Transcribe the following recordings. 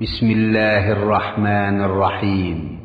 بسم الله الرحمن الرحيم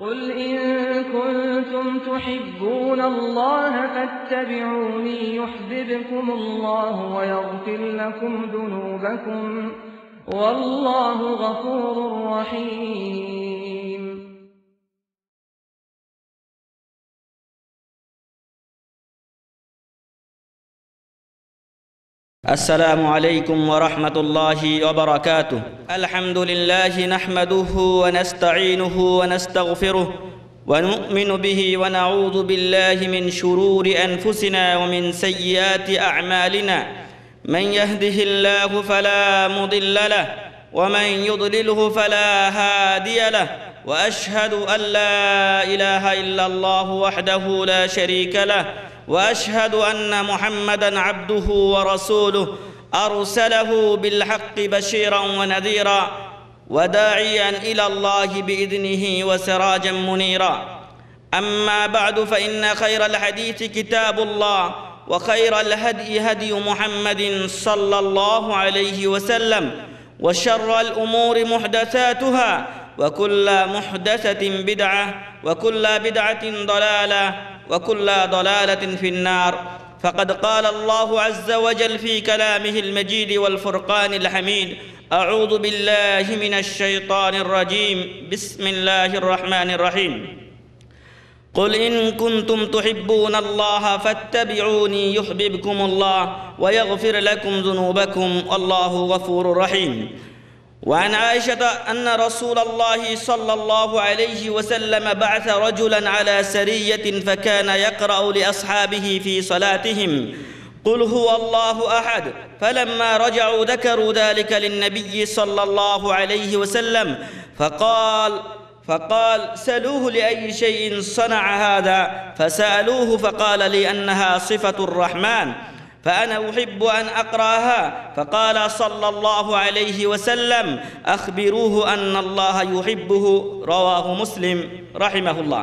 قل إن كنتم تحبون الله فاتبعوني يحببكم الله ويغفر لكم ذنوبكم والله غفور رحيم. السلام عليكم ورحمة الله وبركاته. الحمد لله نحمده ونستعينه ونستغفره ونؤمن به ونعوذ بالله من شرور أنفسنا ومن سيئات أعمالنا. من يهده الله فلا مضل له ومن يضلله فلا هادي له، وأشهد أن لا إله إلا الله وحده لا شريك له، وأشهد أن محمدًا عبده ورسوله أرسله بالحق بشيرا ونذيرا وداعيا إلى الله بإذنه وسراجا منيرا. أما بعد، فإن خير الحديث كتاب الله، وخير الهدي هدي محمد صلى الله عليه وسلم، وشر الأمور محدثاتها، وكل محدثة بدعة، وكل بدعة ضلالة، وكل ضلالة في النار. فقد قال الله عز وجل في كلامه المجيد والفرقان الحميد: أعوذ بالله من الشيطان الرجيم، بسم الله الرحمن الرحيم. قل إن كنتم تحبون الله فاتبعوني يحببكم الله ويغفر لكم ذنوبكم والله غفور رحيم. وعن عائشة أن رسول الله صلى الله عليه وسلم بعث رجلا على سرية فكان يقرأ لأصحابه في صلاتهم: قل هو الله أحد. فلما رجعوا ذكروا ذلك للنبي صلى الله عليه وسلم فقال سألوه لأي شيء صنع هذا، فسألوه فقال لأنها صفة الرحمن، فأنا أحب أن أقرأها. فقال صلى الله عليه وسلم: أخبروه أن الله يحبه. رواه মুসলিম রাহিমাহুল্লাহ।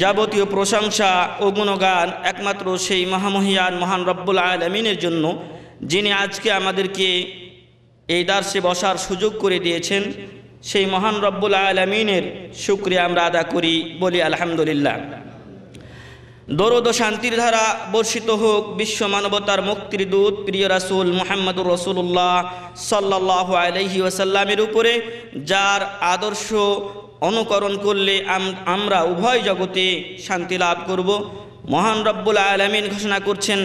যাবতীয় প্রশংসা ও গুণগান একমাত্র সেই মহামহিয়ান মহান রব্বুল আলামিনের জন্য, যিনি আজকে আমাদেরকে এই দার্সে বসার সুযোগ করে দিয়েছেন। সেই মহান রব্বুল আলামিনের শুকরিয়া আমরা আদা করি, বলি আলহামদুলিল্লাহ। দরুদ ও শান্তির ধারা বর্ষিত হোক বিশ্ব মানবতার মুক্তির দূত প্রিয় রাসূল মুহাম্মদুর রাসূলুল্লাহ সাল্লাল্লাহু আলাইহি ওয়াসাল্লামের উপরে, যার আদর্শ অনুকরণ করলে আমরা উভয় জগতে শান্তি লাভ করব। মহান রব্বুল আলামিন ঘোষণা করছেন: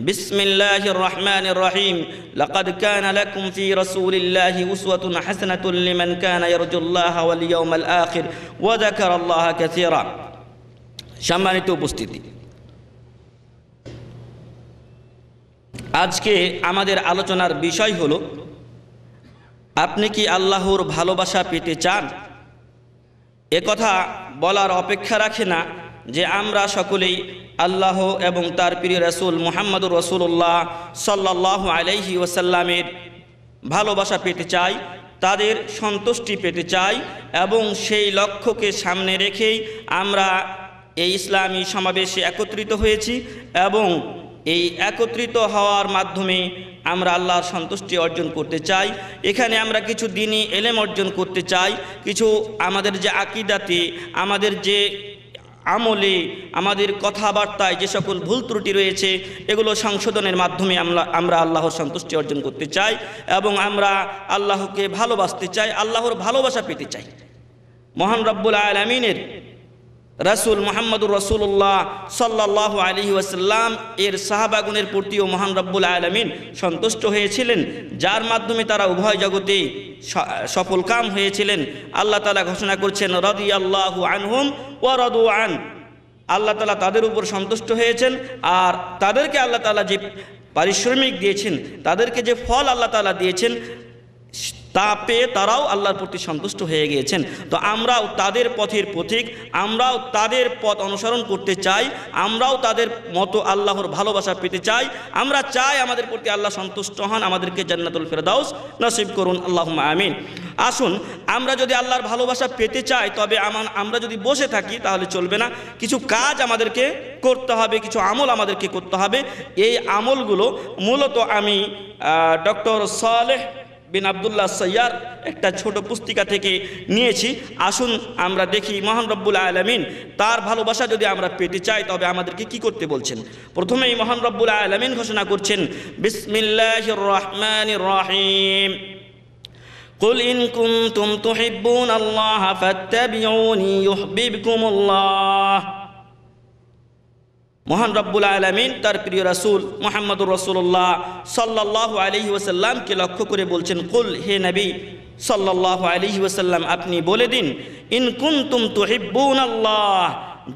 বিসমিল্লাহির রহমানির রহিম, লাকাদ কানা লাকুম ফি রাসূলিল্লাহি উসওয়াতুন হাসানাতুন লিমান কানা ইয়ারজুল্লাহা ওয়াল ইয়াউমাল আখির ওয়া যাকারাল্লাহা কাসীরা। সম্মানিত উপস্থিতি, আজকে আমাদের আলোচনার বিষয় হলো, আপনি কি আল্লাহর ভালোবাসা পেতে চান? একথা বলার অপেক্ষা রাখে না যে আমরা সকলেই আল্লাহ এবং তার প্রিয় রাসূল মুহাম্মদুর রাসূলুল্লাহ সাল্লাল্লাহু আলাইহি ওয়াসাল্লামের ভালোবাসা পেতে চাই, তাদের সন্তুষ্টি পেতে চাই, এবং সেই লক্ষ্যকে সামনে রেখেই আমরা এই ইসলামী সমাবেশে একত্রিত হয়েছি, এবং এই একত্রিত হওয়ার মাধ্যমে আমরা আল্লাহর সন্তুষ্টি অর্জন করতে চাই। এখানে আমরা কিছু দ্বীনি এলেম অর্জন করতে চাই, কিছু আমাদের যে আকীদাতে, আমাদের যে আমলে, আমাদের কথাবার্তায় যে সকল ভুল ত্রুটি রয়েছে, এগুলো সংশোধনের মাধ্যমে আমরা আল্লাহর সন্তুষ্টি অর্জন করতে চাই, এবং আমরা আল্লাহকে ভালোবাসতে চাই, আল্লাহর ভালোবাসা পেতে চাই। মহান রব্বুল আলামিনের রাসূল মুহাম্মদুর রাসূলুল্লাহ সাল্লাল্লাহু আলাইহি ওয়াসাল্লাম এর সাহাবাগণের প্রতিও মহান রব্বুল আলামিন সন্তুষ্ট হয়েছিলেন, যার মাধ্যমে তারা উভয় জগতে সফলকাম হয়েছিলেন। আল্লাহ তাআলা ঘোষণা করছেন রাদিয়াল্লাহু আনহুম ওয়া রাদু আন, আল্লাহ তাআলা তাদের উপর সন্তুষ্ট হয়েছেন আর তাদেরকে আল্লাহ তাআলা যে পারিশ্রমিক দিয়েছেন, তাদেরকে যে ফল আল্লাহ তাআলা দিয়েছেন তা পেয়ে তারাও আল্লাহর প্রতি সন্তুষ্ট হয়ে গিয়েছেন। তো আমরাও তাদের পথের পথিক, আমরাও তাদের পথ অনুসরণ করতে চাই, আমরাও তাদের মতো আল্লাহর ভালোবাসা পেতে চাই। আমরা চাই আমাদের প্রতি আল্লাহ সন্তুষ্ট হন, আমাদেরকে জান্নাতুল ফেরদাউস নসিব করুন, আল্লাহুম্মা আমিন। আসুন, আমরা যদি আল্লাহর ভালোবাসা পেতে চাই তবে আমরা যদি বসে থাকি তাহলে চলবে না, কিছু কাজ আমাদেরকে করতে হবে, কিছু আমল আমাদেরকে করতে হবে। এই আমলগুলো মূলত আমি ডক্টর সালেহ বিন আব্দুল্লাহ সাইয়ার একটা ছোট পুস্তিকা থেকে নিয়েছি। আসুন আমরা দেখি মহান রব্বুল আলামিন তার ভালোবাসা যদি আমরা পেতে চাই তবে আমাদেরকে কি করতে বলছেন। প্রথমেই মহান রব্বুল আলামিন ঘোষণা করছেন বিসমিল্লাহির রহমানির রহিম, কুল ইন কুনতুম তুহিব্বুনাল্লাহ ফাত্তাবিউনি ইউহিব্বুকুমুল্লাহ। মহান রব্বুল আলামিন তার প্রিয় রাসূল মুহাম্মদুর রাসূলুল্লাহ সাল্লাল্লাহু আলাইহি ওয়াসাল্লামকে লক্ষ্য করে বলছেন, কুল, হে নবী সাল্লাল্লাহু আলাইহি ওয়াসাল্লাম আপনি বলে দিন, ইন কুনতুম তুহিব্বুনাল্লাহ,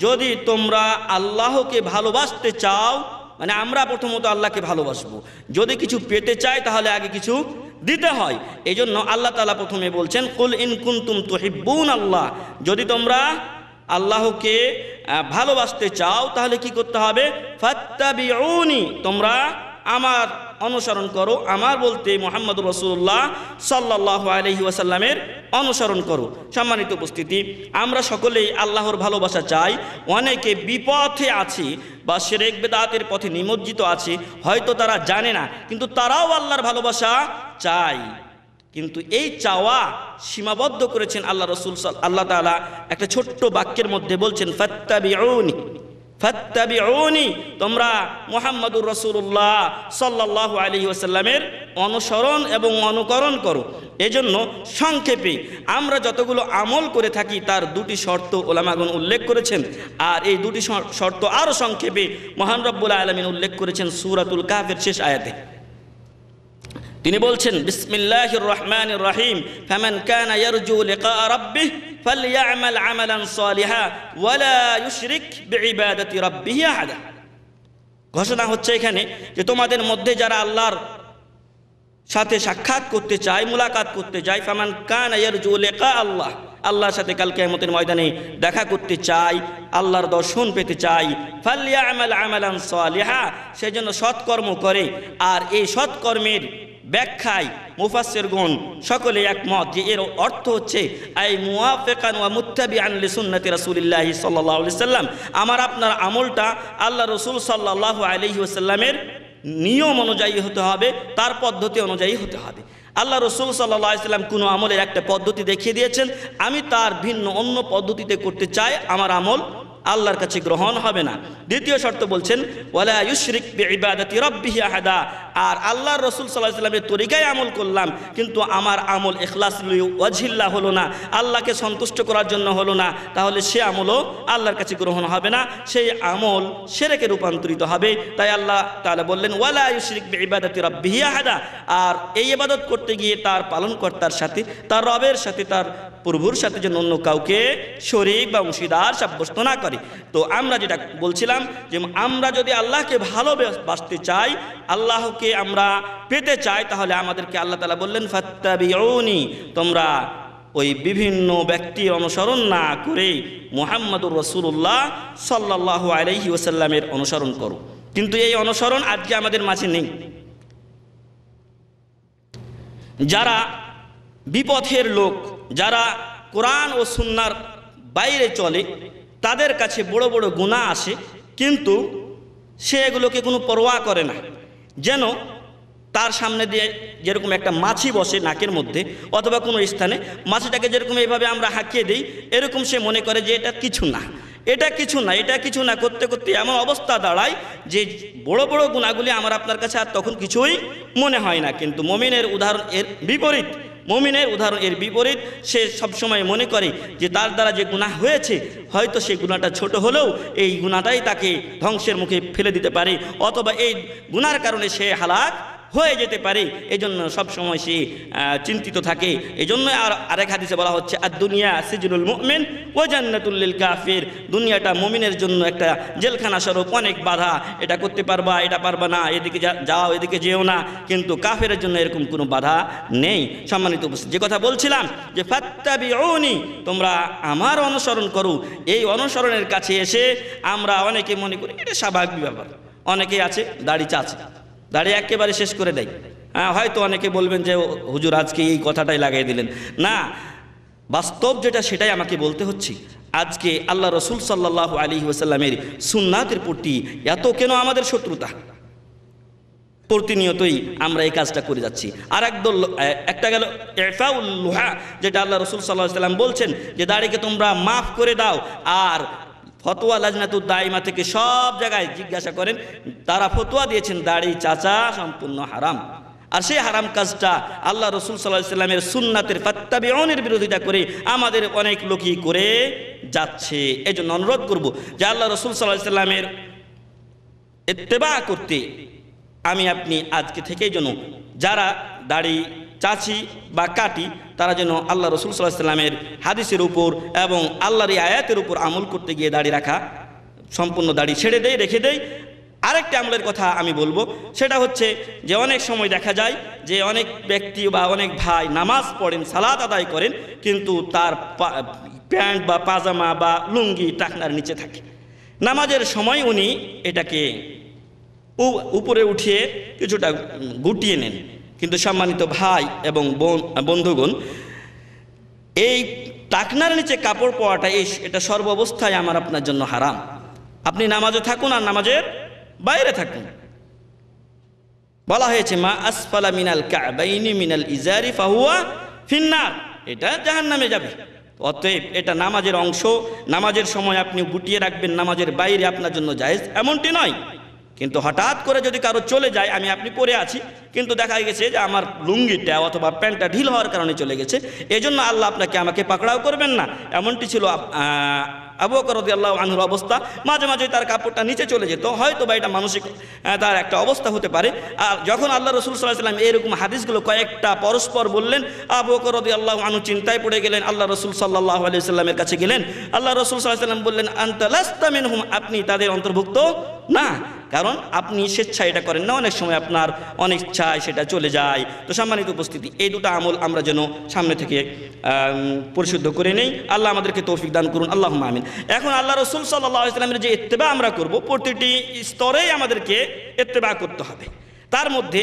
যদি তোমরা আল্লাহকে ভালোবাসতে চাও, মানে আমরা প্রথমত আল্লাহকে ভালোবাসবো, যদি কিছু পেতে চাই তাহলে আগে কিছু দিতে হয়। এই জন্য আল্লাহ তাআলা প্রথমে বলছেন কুল ইন কুনতুম তুহিব্বুনাল্লাহ, যদি তোমরা আল্লাহকে ভালোবাসতে চাও তাহলে কি করতে হবে, ফাত্তাবিউনি, তোমরা আমার অনুসরণ করো। আমার বলতে মুহাম্মদুর রাসূলুল্লাহ সাল্লাল্লাহু আলাইহি ওয়াসাল্লামের অনুসরণ করো। সম্মানিত উপস্থিতি, আমরা সকলেই আল্লাহর ভালোবাসা চাই। অনেকে বিপথে আছে বা শিরক বিদআতের পথে নিমজ্জিত আছে, হয়তো তারা জানে না, কিন্তু তারাও আল্লাহর ভালোবাসা চায়। কিন্তু এই চাওয়া সীমাবদ্ধ করেছেন আল্লাহ রাসূল আল্লাহ তাআলা একটা ছোট্ট বাক্যের মধ্যে বলছেন ফাত্তাবিউনি, ফাত্তাবিউনি, তোমরা মুহাম্মদুর রাসূলুল্লাহ সাল্লাল্লাহু আলাইহি ওয়াসাল্লামের অনুসরণ এবং অনুকরণ করো। এজন্য সংক্ষেপে আমরা যতগুলো আমল করে থাকি তার দুটি শর্ত উলামাগণ উল্লেখ করেছেন, আর এই দুটি শর্ত আরও সংক্ষেপে মহান রব্বুল আলামিন উল্লেখ করেছেন সূরাতুল কাহফের শেষ আয়াতে। তিনি বলছেন বিসমিল্লাহির রহমানির রহিম, ফামান কানা ইয়ারজু লিকা রাব্বিহ ফালইয়ামাল আমালান সালিহা ওয়ালা ইউশরিক বিইবাদাতি রাব্বিহি আহাদা। ঘোষণা হচ্ছে এখানে যে তোমাদের মধ্যে যারা আল্লাহর সাথে সাক্ষাৎ করতে চায়, মুলাকাত করতে চায়, ফামান কানা ইয়ারজু লিকা আল্লাহ, আল্লাহর সাথে কাল কিয়ামতের ময়দানে দেখা করতে চাই, আল্লাহর দর্শন পেতে চাই, ফালইয়ামাল আমালান সালিহা, সেজন্য সৎকর্ম করে। আর এই সৎকর্মের ব্যাখ্যায় মুফাসসিরগণ সকলে একমত যে এর অর্থ হচ্ছে আই মুওয়াফিকান ওয়া মুত্তাবিআন লিসুন্নতি রাসূলিল্লাহি সাল্লাল্লাহু আলাইহি ওয়াসাল্লাম, আমার আপনার আমলটা আল্লাহ রাসূল সাল্লাল্লাহু আলাইহি ওয়াসাল্লামের নিয়ম অনুযায়ী হতে হবে, তার পদ্ধতি অনুযায়ী হতে হবে। আল্লাহ রাসূল সাল্লাল্লাহু আলাইহি ওয়াসাল্লাম কোনো আমলের একটা পদ্ধতি দেখিয়ে দিয়েছেন, আমি তার ভিন্ন অন্য পদ্ধতিতে করতে চাই, আমার আমল আল্লাহর কাছে গ্রহণ হবে না। দ্বিতীয় শর্ত বলছেন ওয়ালা ইউশরিক বিইবাদাতি রাব্বিহি আহাদা, আর আল্লাহর রাসূল সাল্লাল্লাহু আলাইহি ওয়াসাল্লামের তরিকায় আমল করলাম কিন্তু আমার আমল ইখলাস ওয়াজহিল্লাহ হলো না, আল্লাহকে সন্তুষ্ট করার জন্য হলো না, তাহলে সে আমলও আল্লাহর কাছে গ্রহণ হবে না, সেই আমল শিরকে রূপান্তরিত হবে। তাই আল্লাহ তাআলা বললেন ওয়ালা ইউশরিক বিইবাদাতি রাব্বিহি আহাদা, আর এই ইবাদত করতে গিয়ে তার পালনকর্তার সাথে, তার রবের সাথে, তার প্রভুর সাথে যেন অন্য কাউকে শরীক বা অংশীদার সাব্যস্ত না করে। তো আমরা যেটা বলছিলাম যে আমরা যদি আল্লাহকে ভালোবাসতে চাই, আল্লাহকে আমরা পেতে চাই, তাহলে আমাদেরকে আল্লাহ তাআলা বললেন ফাত্তাবিউনি, তোমরা ওই বিভিন্ন ব্যক্তির অনুসরণ না করে মুহাম্মদুর রাসূলুল্লাহ সাল্লাল্লাহু আলাইহি ওয়াসাল্লামের অনুসরণ করো। কিন্তু এই অনুসরণ আজকে আমাদের মাঝে নেই। যারা বিপথের লোক, যারা কোরআন ও সুন্নাহর বাইরে চলে, তাদের কাছে বড় বড় গুনাহ আসে কিন্তু সে এগুলোকে কোনো পরোয়া করে না। যেন তার সামনে দিয়ে যেরকম একটা মাছি বসে নাকের মধ্যে অথবা কোনো স্থানে, মাছিটাকে যেরকম এইভাবে আমরা হাঁকিয়ে দিই, এরকম সে মনে করে যে এটা কিছু না, এটা কিছু না, এটা কিছু না করতে করতে এমন অবস্থা দাঁড়ায় যে বড় বড় গুনাহগুলি আমার আপনার কাছে আর তখন কিছুই মনে হয় না। কিন্তু মুমিনের উদাহরণ এর বিপরীত। মুমিনের উদাহরণ এর বিপরীত। সে সবসময় মনে করে যে তার দ্বারা যে গুনাহ হয়েছে, হয়তো সেই গুনাহটা ছোট হলেও এই গুনাহটাই তাকে ধ্বংসের মুখে ফেলে দিতে পারে, অথবা এই গুনার কারণে সে হালাক হয়ে যেতে পারে। এজন্য সবসময় সে চিন্তিত থাকে। এজন্য আরেক হাদিসে বলা হচ্ছে দুনিয়া সিজনুল মুমিন ওয়া জান্নাতুল লিল কাফির। দুনিয়াটা মুমিনের জন্য একটা জেলখানা স্বরূপ, অনেক বাধা, এটা করতে পারবা, এটা পারবা না, এদিকে যাও, এদিকে যেও না। কিন্তু কাফেরের জন্য এরকম কোনো বাধা নেই। সম্মানিত উপস্থিতি, যে কথা বলছিলাম যে ফাত্তাবিউনি, তোমরা আমার অনুসরণ করো। এই অনুসরণের কাছে এসে আমরা অনেকে মনে করি এটা স্বাভাবিক ব্যাপার। অনেকেই আছে দাড়ি চাচে, দাড়ি একেবারে শেষ করে দেয়। হয়তো অনেকে বলবেন যে হুজুর আজকে এই কথাটাই লাগিয়ে দিলেন। না, বাস্তব যেটা সেটাই আমাকে বলতে হচ্ছে। আজকে আল্লাহ রসুল সাল্লাল্লাহু আলাইহি ওয়াসাল্লামের সুন্নাতের প্রতি এত কেন আমাদের শত্রুতা? প্রতিনিয়তই আমরা এই কাজটা করে যাচ্ছি। আর একটা গেল ইফাউল লুহা, যেটা আল্লাহ রসুল সাল্লাল্লাহু আলাইহি ওয়াসাল্লাম বলছেন যে দাড়িকে তোমরা মাফ করে দাও। আর ফতোয়া লাজনাতুদ দাইমা থেকে সব জায়গায় জিজ্ঞাসা করেন, তারা ফতোয়া দিয়েছেন দাড়ি চাচা সম্পূর্ণ হারাম। আর সেই হারাম কাজটা আল্লাহ রসুল সাল্লাল্লাহু আলাইহি ওয়াসাল্লামের সুন্নাতের ফাত্তাবিউনের বিরোধিতা করে আমাদের অনেক লোকই করে যাচ্ছে। এই জন্য অনুরোধ করব যে আল্লাহ রসুল সাল্লাল্লাহু আলাইহি ওয়াসাল্লামের ইত্তেবা করতে আমি আপনি আজকে থেকেই যেন যারা দাড়ি চাচি বা কাটি, তারা যেন আল্লাহ রসুল সাল্লাল্লাহু আলাইহি ওয়াসাল্লামের হাদিসের উপর এবং আল্লাহর এই আয়াতের উপর আমল করতে গিয়ে দাড়ি রাখা, সম্পূর্ণ দাড়ি ছেড়ে দেয়, রেখে দেয়। আরেকটা আমলের কথা আমি বলবো, সেটা হচ্ছে যে অনেক সময় দেখা যায় যে অনেক ব্যক্তি বা অনেক ভাই নামাজ পড়েন, সালাত আদায় করেন, কিন্তু তার প্যান্ট বা পাজামা বা লুঙ্গি টাকনার নিচে থাকে। নামাজের সময় উনি এটাকে উপরে উঠিয়ে কিছুটা গুটিয়ে নেন। কিন্তু সম্মানিত ভাই এবং বন্ধুগণ, এই টাকনার নিচে কাপড় পরাটা এটা সর্বাবস্থায় আমার আপনার জন্য হারাম। আপনি নামাজে থাকুন আর নামাজের বাইরে থাকুন। বলা হয়েছে মা আসফালা মিনাল কাবাইনি মিনাল ইজারি ফাহুয়া ফিন্নার, এটা জাহান্নামে যাবে। অতএব এটা নামাজের অংশ। নামাজের সময় আপনি গুটিয়ে রাখবেন, নামাজের বাইরে আপনার জন্য জায়েজ এমনটি নয়। কিন্তু হঠাৎ করে যদি কারো চলে যায়, আমি আপনি পরে আছি, কিন্তু দেখা গেছে যে আমার লুঙ্গিটা অথবা প্যান্টটা ঢিল হওয়ার কারণে চলে গেছে, এজন্য আল্লাহ আপনাকে আমাকে পাকড়াও করবেন না। এমনটি ছিল আবু বকর রাদিয়াল্লাহু আনহুর অবস্থা। মাঝে মাঝে তার কাপড়টা নিচে চলে যেত, হয়তো বা এটা মানসিক তার একটা অবস্থা হতে পারে। আর যখন আল্লাহ রসুল সাল্লাল্লাহু আলাইহি ওয়াসাল্লাম এরকম হাদিসগুলো কয়েকটা পরস্পর বললেন, আবু বকর রাদিয়াল্লাহু আনহু চিন্তায় পড়ে গেলেন, আল্লাহ রসুল সাল্লাল্লাহু আলাইহি ওয়াসাল্লামের কাছে গেলেন। আল্লাহ রসুল সাল্লাল্লাহু আলাইহি ওয়াসাল্লাম বললেন আনতা লাস্তা মিনহুম, আপনি তাদের অন্তর্ভুক্ত না, কারণ আপনি স্বেচ্ছায় এটা করেন না, অনেক সময় আপনার অনিচ্ছায় সেটা চলে যায়। তো সম্মানিত উপস্থিতি, এই দুটো আমল আমরা যেন সামনে থেকে পরিশুদ্ধ করে নেই। আল্লাহ আমাদেরকে তৌফিক দান করুন, আল্লাহুম্মা আমিন। এখন আল্লাহ রসুল সাল্লাল্লাহু আলাইহি ওয়াসাল্লামের যে ইত্তেবা আমরা করব, প্রতিটি স্তরেই আমাদেরকে ইত্তেবা করতে হবে। তার মধ্যে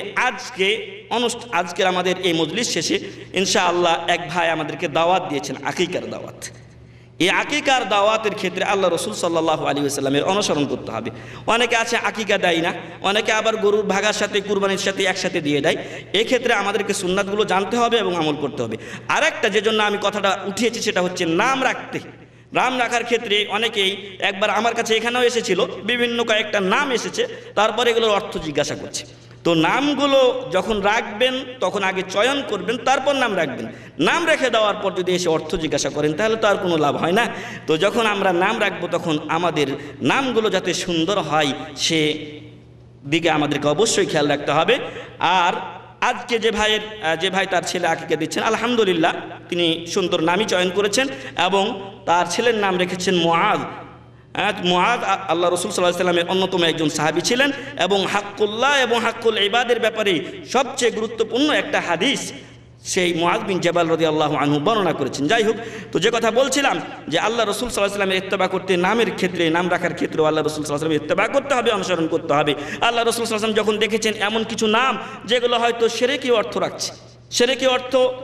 আজকের আমাদের এই মজলিস শেষে ইনশাআল্লাহ এক ভাই আমাদেরকে দাওয়াত দিয়েছেন, আকিকার দাওয়াত। এই আকিকার দাওয়াতের ক্ষেত্রে আল্লাহ রসুল সাল্লাল্লাহু আলাইহি ওয়াসাল্লামের অনুসরণ করতে হবে। অনেকে আছে আকিকা দেয় না, অনেকে আবার গরুর ভাগার সাথে কুরবানির সাথে একসাথে দিয়ে দেয়। এক্ষেত্রে আমাদেরকে সুন্নাতগুলো জানতে হবে এবং আমল করতে হবে। আরেকটা যে জন্য আমি কথাটা উঠিয়েছি সেটা হচ্ছে নাম রাখতে। নাম রাখার ক্ষেত্রে অনেকেই একবার আমার কাছে এখানেও এসেছিল, বিভিন্ন কয়েকটা নাম এসেছে, তারপরে এগুলোর অর্থ জিজ্ঞাসা করছে। তো নামগুলো যখন রাখবেন তখন আগে চয়ন করবেন, তারপর নাম রাখবেন। নাম রেখে দেওয়ার পর যদি এসে অর্থ জিজ্ঞাসা করেন তাহলে তো আর কোনো লাভ হয় না। তো যখন আমরা নাম রাখবো তখন আমাদের নামগুলো যাতে সুন্দর হয় সে দিকে আমাদেরকে অবশ্যই খেয়াল রাখতে হবে। আর আজকে যে ভাই তার ছেলে আকিকা দিচ্ছেন, আলহামদুলিল্লাহ তিনি সুন্দর নামই চয়ন করেছেন এবং তার ছেলের নাম রেখেছেন মুআজ। মুআজ আল্লাহ রসুল সাল্লাল্লাহু আলাইহি ওয়াসাল্লামের অন্যতম একজন সাহাবী ছিলেন এবং হাক্কুল্লাহ এবং হাক্কুল ইবাদের ব্যাপারে সবচেয়ে গুরুত্বপূর্ণ একটা হাদিস সেই মুআজ বিন জাবাল রাদিয়াল্লাহু আনহু বর্ণনা করেছেন। যাই হোক, তো যে কথা বলছিলাম যে আল্লাহ রসুল সাল্লাল্লাহু আলাইহি ওয়াসাল্লামের ইত্তেবা করতে, নামের ক্ষেত্রে, নাম রাখার ক্ষেত্রেও আল্লাহ রসুল সাল্লাল্লাহু আলাইহি ওয়াসাল্লামের ইত্তেবা করতে হবে, অনুসরণ করতে হবে। আল্লাহ রসুল সাল্লাল্লাহু আলাইহি ওয়াসাল্লাম যখন দেখেছেন এমন কিছু নাম যেগুলো হয়তো শিরকি অর্থ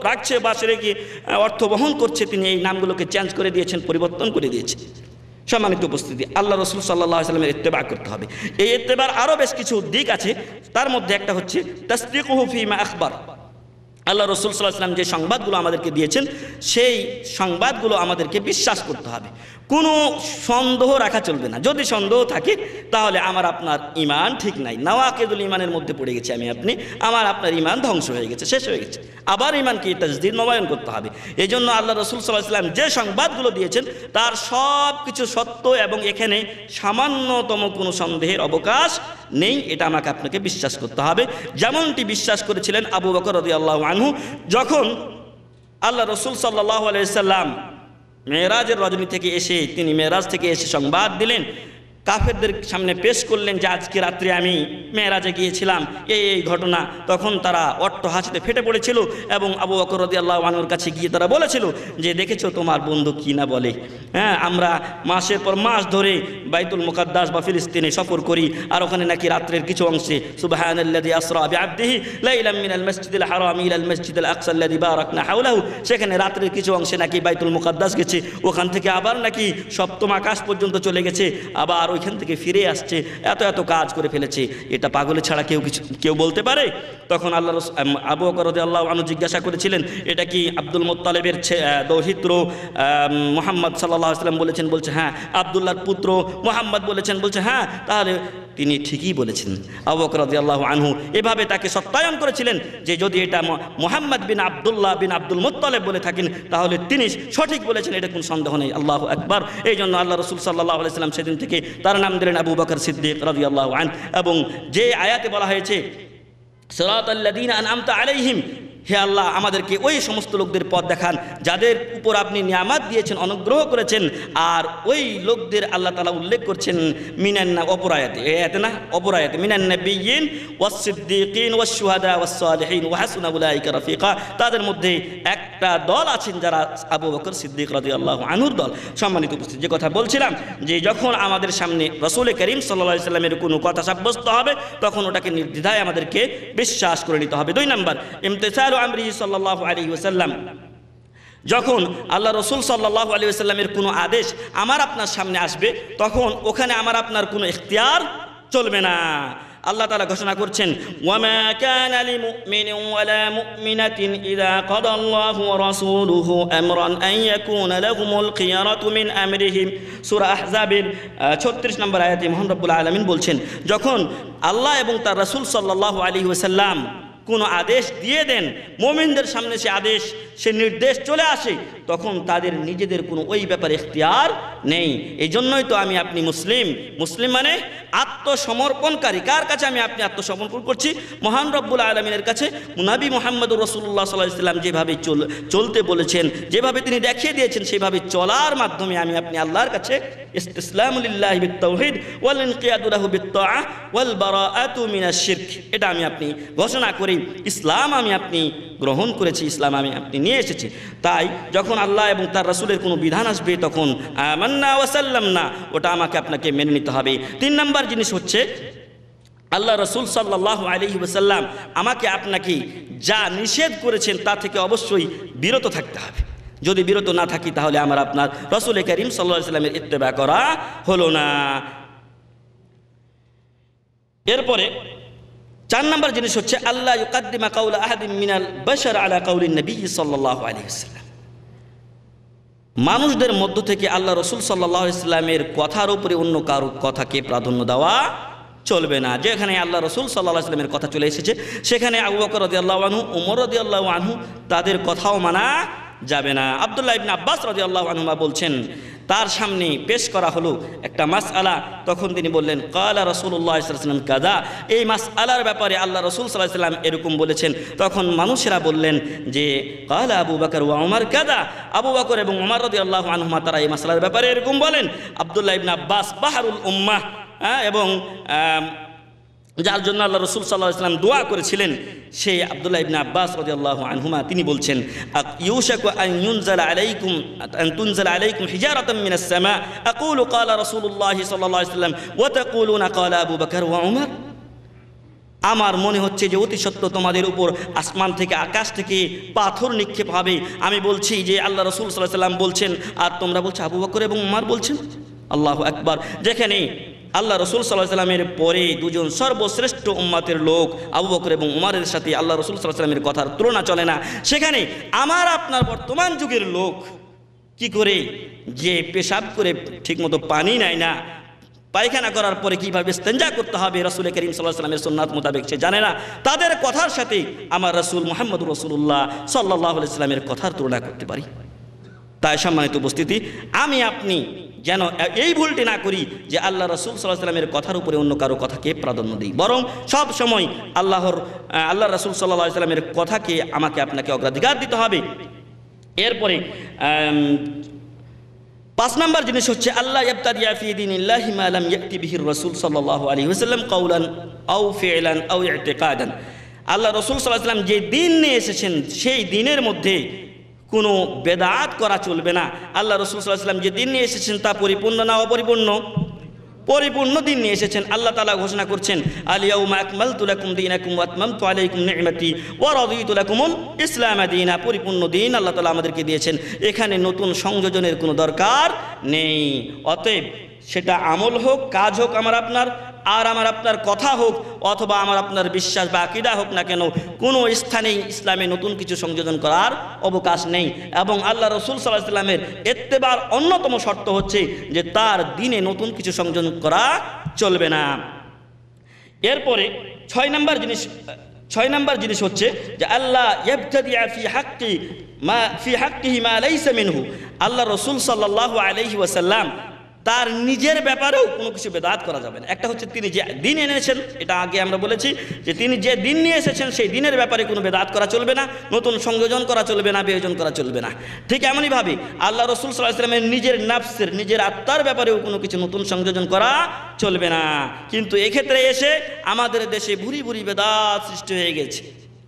রাখছে বা শিরকি অর্থ বহন করছে, তিনি এই নামগুলোকে চেঞ্জ করে দিয়েছেন, পরিবর্তন করে দিয়েছেন। সম্মানিত উপস্থিতি, আল্লাহ রসুল সাল্লাল্লাহু আলাইহি ওয়াসাল্লামের ইত্তেবা করতে হবে। এই ইত্তেবার আরও বেশ কিছু দিক আছে, তার মধ্যে একটা হচ্ছে তাসদিকুহু ফীমা আখবার। আল্লাহ রসুল সাল্লাল্লাহু আলাইহি ওয়াসাল্লাম যে সংবাদগুলো আমাদেরকে দিয়েছেন সেই সংবাদগুলো আমাদেরকে বিশ্বাস করতে হবে, কোনো সন্দেহ রাখা চলবে না। যদি সন্দেহ থাকে তাহলে আমার আপনার ঈমান ঠিক নাই, নাওয়াকিদুল ঈমানের মধ্যে পড়ে গেছে আমি আপনি, আমার আপনার ঈমান ধ্বংস হয়ে গেছে, শেষ হয়ে গেছে। আবার ঈমানকে তাজদীদ নবায়ন করতে হবে। এই জন্য আল্লাহ রসুল সাল্লাল্লাহু আলাইহি ওয়াসাল্লাম যে সংবাদগুলো দিয়েছেন তার সব কিছু সত্য এবং এখানে সামান্যতম কোনো সন্দেহের অবকাশ নেই, এটা আমাকে আপনাকে বিশ্বাস করতে হবে। যেমনটি বিশ্বাস করেছিলেন আবু বকর রাদিয়াল্লাহু আনহু, যখন আল্লাহ রসুল সাল্লাল্লাহু আলাইহি ওয়াসাল্লাম মেরাজের রজনী থেকে এসে, তিনি মেরাজ থেকে এসে সংবাদ দিলেন, কাফেরদের সামনে পেশ করলেন যে আজকে রাত্রে আমি মেরাজে গিয়েছিলাম, এই ঘটনা। তখন তারা অট্টহাসিতে ফেটে পড়েছিল এবং আবু বকর রাদিয়াল্লাহু আনহুর কাছে গিয়ে তারা বলেছিল যে দেখেছো তোমার বন্ধু কি না বলে, হ্যাঁ আমরা মাসের পর মাস ধরে বাইতুল মুকাদ্দাস বা ফিলিস্তিনে সফর করি, আর ওখানে নাকি রাত্রের কিছু অংশে সুবহানাল্লাযী আসরা বিআবদিহি লাইলাম মিনাল মাসজিদিল হারামি ইলাল মাসজিদিল আকসা আল্লাযী বারাকনা হাওলাহু, সেখানে রাত্রের কিছু অংশে নাকি বাইতুল মুকাদ্দাস গেছে, ওখান থেকে আবার নাকি সপ্তম আকাশ পর্যন্ত চলে গেছে, আবার ওইখান থেকে ফিরে আসছে, এত এত কাজ করে ফেলেছে। এটা পাগলে ছাড়া কেউ বলতে পারে? তখন আল্লাহ আবু বকর রাদিয়াল্লাহু আনহু জিজ্ঞাসা করেছিলেন এটা কি আব্দুল মুত্তালিবের দৌহিত্র মুহাম্মদ সাল্লাল্লাহু আলাইহি ওয়াসাল্লাম বলেছেন? বলছে হ্যাঁ। আব্দুল্লাহর পুত্র মুহাম্মদ বলেছেন? বলছে হ্যাঁ। তাহলে তিনি ঠিকই বলেছেন। আবু বকর রাদিয়াল্লাহু আনহু এভাবে তাকে সত্যায়ন করেছিলেন যে যদি এটা মুহাম্মদ বিন আব্দুল্লাহ বিন আব্দুল মুত্তালিব বলে থাকেন তাহলে তিনি সঠিক বলেছেন, এটা কোনো সন্দেহ নেই। আল্লাহু আকবার। এই জন্য আল্লাহ রাসূল সাল্লাল্লাহু আলাইহি ওয়াসাল্লাম সেদিন থেকে তার নাম দিলেন আবু বকর সিদ্দিক রাদিয়াল্লাহু আনহু। এবং যে আয়াতে বলা হয়েছে সিরাতাল্লাযীনা আনআমতা আলাইহিম, হে আল্লাহ আমাদেরকে ওই সমস্ত লোকদের পথ দেখান যাদের উপর আপনি নিয়ামত দিয়েছেন, অনুগ্রহ করেছেন, আর ওই লোকদের আল্লাহ তাআলা উল্লেখ করছেন মিনান্না অপরায়াতে, এতে না অপরায়াতে, মিনান নাবিয়্যিন ওয়াস সিদ্দিকিন ওয়াস শুহাদা ওয়াস সালিহিন ওয়া হাসুনা উলাইকা রাফিকা, তাদের মধ্যে একটা দল আছেন যারা আবু বকর সিদ্দিক রাদিয়াল্লাহু আনহুর দল। সম্মানিত উপস্থিতি, যে কথা বলছিলাম যে যখন আমাদের সামনে রাসূল করিম সাল্লাল্লাহু আলাইহি ওয়াসাল্লামের কোনো কথা সাব্যস্ত হবে তখন ওটাকে নির্দ্বিধায় আমাদেরকে বিশ্বাস করে নিতে হবে। 2 নাম্বার, ইমতিসাল আমরিহি সাল্লাল্লাহু আলাইহি ওয়াসাল্লাম, যখন আল্লাহ রসুল সাল্লাল্লাহু আলাইহি ওয়াসাল্লামের কোনো আদেশ আমার আপনার সামনে আসবে তখন ওখানে আমার আপনার কোনো ইখতিয়ার চলবে না। আল্লাহ তাআলা ঘোষণা করছেন ওয়ামা কানা লিমুমিনিন ওয়ালা মুমিনাতিন ইযা কাদাল্লাহু ওয়া রাসূলুহু আমরান আন ইয়াকুনা লাহুমুল খিয়ারাতু মিন আমরিহিম। সূরা আহজাবের 36 নম্বর আয়াতে মহান রব্বুল আলামিন বলছেন যখন আল্লাহ এবং তার রাসূল সাল্লাল্লাহু আলাইহি ওয়াসাল্লাম কোনো আদেশ দিয়ে দেন, মুমিনদের সামনে সে আদেশ, সে নির্দেশ চলে আসে, তখন তাদের নিজেদের কোনো ওই ব্যাপারে ইখতিয়ার নেই। এই জন্যই তো আমি আপনি মুসলিম। মুসলিম মানে আত্মসমর্পণকারী। কার কাছে আমি আপনি আত্মসমর্পণ করছি? মহান রব্বুল আলামিনের কাছে। নবী মুহাম্মদুর রাসূলুল্লাহ সাল্লাল্লাহু আলাইহি ওয়াসাল্লাম যেভাবে চলতে বলেছেন, যেভাবে তিনি দেখিয়ে দিয়েছেন, সেভাবে চলার মাধ্যমে আমি আপনি আল্লাহর কাছে ইসতিসলামু লিল্লাহি বিত-তাওহীদ ওয়াল ইনকিয়াদু লাহু বিত-তাআহ ওয়াল বারাআতু মিনাশ শিরক, এটা আমি আপনি ঘোষণা করি ইসলাম আমি আপনি গ্রহণ করেছি, ইসলাম আমি আপনি নিয়ে এসেছি। তাই যখন আল্লাহ এবং তার রাসূলের কোনো বিধান আসবে তখন আমান্না ওয়া সাল্লামনা, ওটা আমাকে আপনাকে মেনে নিতে হবে। 3 নাম্বার জিনিস হচ্ছে আল্লাহ রাসূল সাল্লাল্লাহু আলাইহি ওয়াসাল্লাম আমাকে আপনাকে যা নিষেধ করেছেন তা থেকে অবশ্যই বিরত থাকতে হবে। যদি বিরত না থাকি তাহলে আমার আপনার রাসূল করিম সাল্লাল্লাহু আলাইহি ওয়াসাল্লামের ইত্তেবা করা হলো না। এরপরে 4 নম্বর জিনিস হচ্ছে আল্লাহ ইউকাদ্দিমা কাউলা আহাদিন মিনাল বাশার আলা কাউলিন নবী সাল্লাল্লাহু আলাইহি ওয়াসাল্লাম, মানুষদের মধ্য থেকে আল্লাহ রাসূল সাল্লাল্লাহু আলাইহি ওয়াসাল্লামের কথার উপরে অন্য কারো কথাকে প্রাধান্য দেওয়া চলবে না। যেখানে আল্লাহ রাসূল সাল্লাল্লাহু আলাইহি ওয়াসাল্লামের কথা চলে এসেছে সেখানে আবু বকর রাদিয়াল্লাহু আনহু, ওমর রাদিয়াল্লাহু আনহু তাদের কথাও মানা যাবে না। আব্দুল্লাহ ইবনে আব্বাস রাদিয়াল্লাহু আনহুমা বলছেন তার সামনে পেশ করা হলো একটা মাসআলা, তখন তিনি বললেন ক্বালা রাসূলুল্লাহ সাল্লাল্লাহু আলাইহি ওয়াসাল্লাম কাযা, এই মাসআলার ব্যাপারে আল্লাহ রাসূল সাল্লাল্লাহু আলাইহি ওয়াসাল্লাম এরকম বলেছেন। তখন মানুষেরা বললেন যে ক্বালা আবু বকর ওয়া ওমর কাযা, আবু বকর এবং ওমর রাদিয়াল্লাহু আনহুমা তারা এই মাসআলার ব্যাপারে এরকম বলেন। আব্দুল্লাহ ইবনে আব্বাস বাহরুল উম্মাহ, এবং যার জন্য আল্লাহ রাসূল সাল্লাল্লাহু আলাইহি ওয়াসাল্লাম দোয়া করেছিলেন, সেই আব্দুল্লাহ ইবনে আব্বাস রাদিয়াল্লাহু আনহুমা তিনি বলছেন ইউশাকু আন ইউনজালা আলাইকুম আন তুনজালা আলাইকুম হিজারাতাম মিনাস সামা আকুলু ক্বালা রাসূলুল্লাহ সাল্লাল্লাহু আলাইহি ওয়াসাল্লাম ওয়া তাকুলুনা ক্বালা আবু বকর ওয়া ওমর, আমার মনে হচ্ছে যে অতি সত্য তোমাদের উপর আসমান থেকে, আকাশ থেকে পাথর নিক্ষেপ হবে। আমি বলছি যে আল্লাহ রাসূল সাল্লাল্লাহু আলাইহি ওয়াসাল্লাম বলছেন আর তোমরা বলছো আবু বকর এবং ওমর বলছেন। আল্লাহু আকবার। যেখানে আল্লাহ রসুল সাল্লাল্লাহু আলাইহি সাল্লামের পরে দুজন সর্বশ্রেষ্ঠ উম্মতের লোক আবু বকর এবং উমরের সাথে আল্লাহ রসুল সাল্লাল্লাহু আলাইহি সাল্লামের কথার তুলনা চলে না। সেখানে আমার আপনার বর্তমান যুগের লোক কি করে যে পেশাব করে ঠিকমতো পানি নেয় না, পায়খানা করার পরে কীভাবে ইস্তেঞ্জা করতে হবে রাসূল করিম সাল্লাল্লাহু আলাইহি সাল্লামের সুন্নাত মোতাবেক সে জানে না, তাদের কথার সাথে আমার রাসূল মুহাম্মদুর রাসূলুল্লাহ সাল্লাল্লাহু আলাইহি সাল্লামের কথার তুলনা করতে পারি। তাই সম্মানিত উপস্থিতি, আমি আপনি যেন এই ভুলটি না করি যে আল্লাহ রাসূল সাল্লাল্লাহু আলাইহি সাল্লামের কথার উপরে অন্য কারো কথাকে প্রাধান্য দিই, বরং সব সময় আল্লাহ রাসূল সাল্লাল্লাহু আলাইহি সাল্লামের কথাকে আমাকে আপনাকে অগ্রাধিকার দিতে হবে। এরপরে 5 নম্বর জিনিস হচ্ছে আল্লাহ ইয়াবতাদিয়া ফি দীনিল্লাহি মা লাম ইয়াতি বিহি রাসূল সাল্লাল্লাহু আলাইহি ওয়াসাল্লাম কাওলান আও ফি'লান আও ই'তিকাদান। আল্লাহ রাসূল সাল্লাল্লাহু আলাইহি ওয়াসাল্লাম যে দিন নিয়ে এসেছেন সেই দিনের মধ্যে কোনো বেদাত করা চলবে না। আল্লাহ রাসূল সাল্লাল্লাহু আলাইহি ওয়াসাল্লাম যে দিন নিয়ে এসেছেন তা পরিপূর্ণ না অপরিপূর্ণ? পরিপূর্ণ দিন নিয়ে এসেছেন। আল্লাহ তাআলা ঘোষণা করছেন আল ইয়াউমা আকমালতু লাকুম দীনাকুম ওয়া আতমামতু আলাইকুম নি'মাতি ওয়া রাদিতু লাকুমুল ইসলাম দীনা। পরিপূর্ণ দিন আল্লাহ তাআলা আমাদেরকে দিয়েছেন, এখানে নতুন সংযোজনের কোনো দরকার নেই। অতএব সেটা আমল হোক, কাজ হোক আমার আপনার কথা হোক, অথবা আমার আপনার বিশ্বাস বা আকীদা হোক না কেন, কোনো স্থানেই ইসলামে নতুন কিছু সংযোজন করার অবকাশ নেই। এবং আল্লাহ রাসূল সাল্লাল্লাহু আলাইহি সাল্লামের ইত্তেবার অন্যতম শর্ত হচ্ছে যে তার দিনে নতুন কিছু সংযোজন করা চলবে না। এরপরে 6 নম্বর জিনিস হচ্ছে যে আল্লাহ ইয়াবতাদিআ ফি হাক্কিহি মা লাইসা মিনহু। আল্লাহ রাসূল সাল্লাল্লাহু আলাইহি ওয়াসাল্লাম তার নিজের ব্যাপারেও কোনো কিছু বেদাত করা যাবে না। একটা হচ্ছে তিনি যে দিন এনেছেন, এটা আগে আমরা বলেছি যে তিনি যে দিন নিয়ে এসেছেন সেই দিনের ব্যাপারে কোনো বেদাত করা চলবে না, নতুন সংযোজন করা চলবে না, বিয়োজন করা চলবে না। ঠিক এমনইভাবে আল্লাহ রাসূল সাল্লাল্লাহু আলাইহি ওয়াসাল্লামের নিজের নাফসের, নিজের আত্মার ব্যাপারেও কোনো কিছু নতুন সংযোজন করা চলবে না। কিন্তু এক্ষেত্রে এসে আমাদের দেশে ভুরি ভুরি বেদাত সৃষ্টি হয়ে গেছে।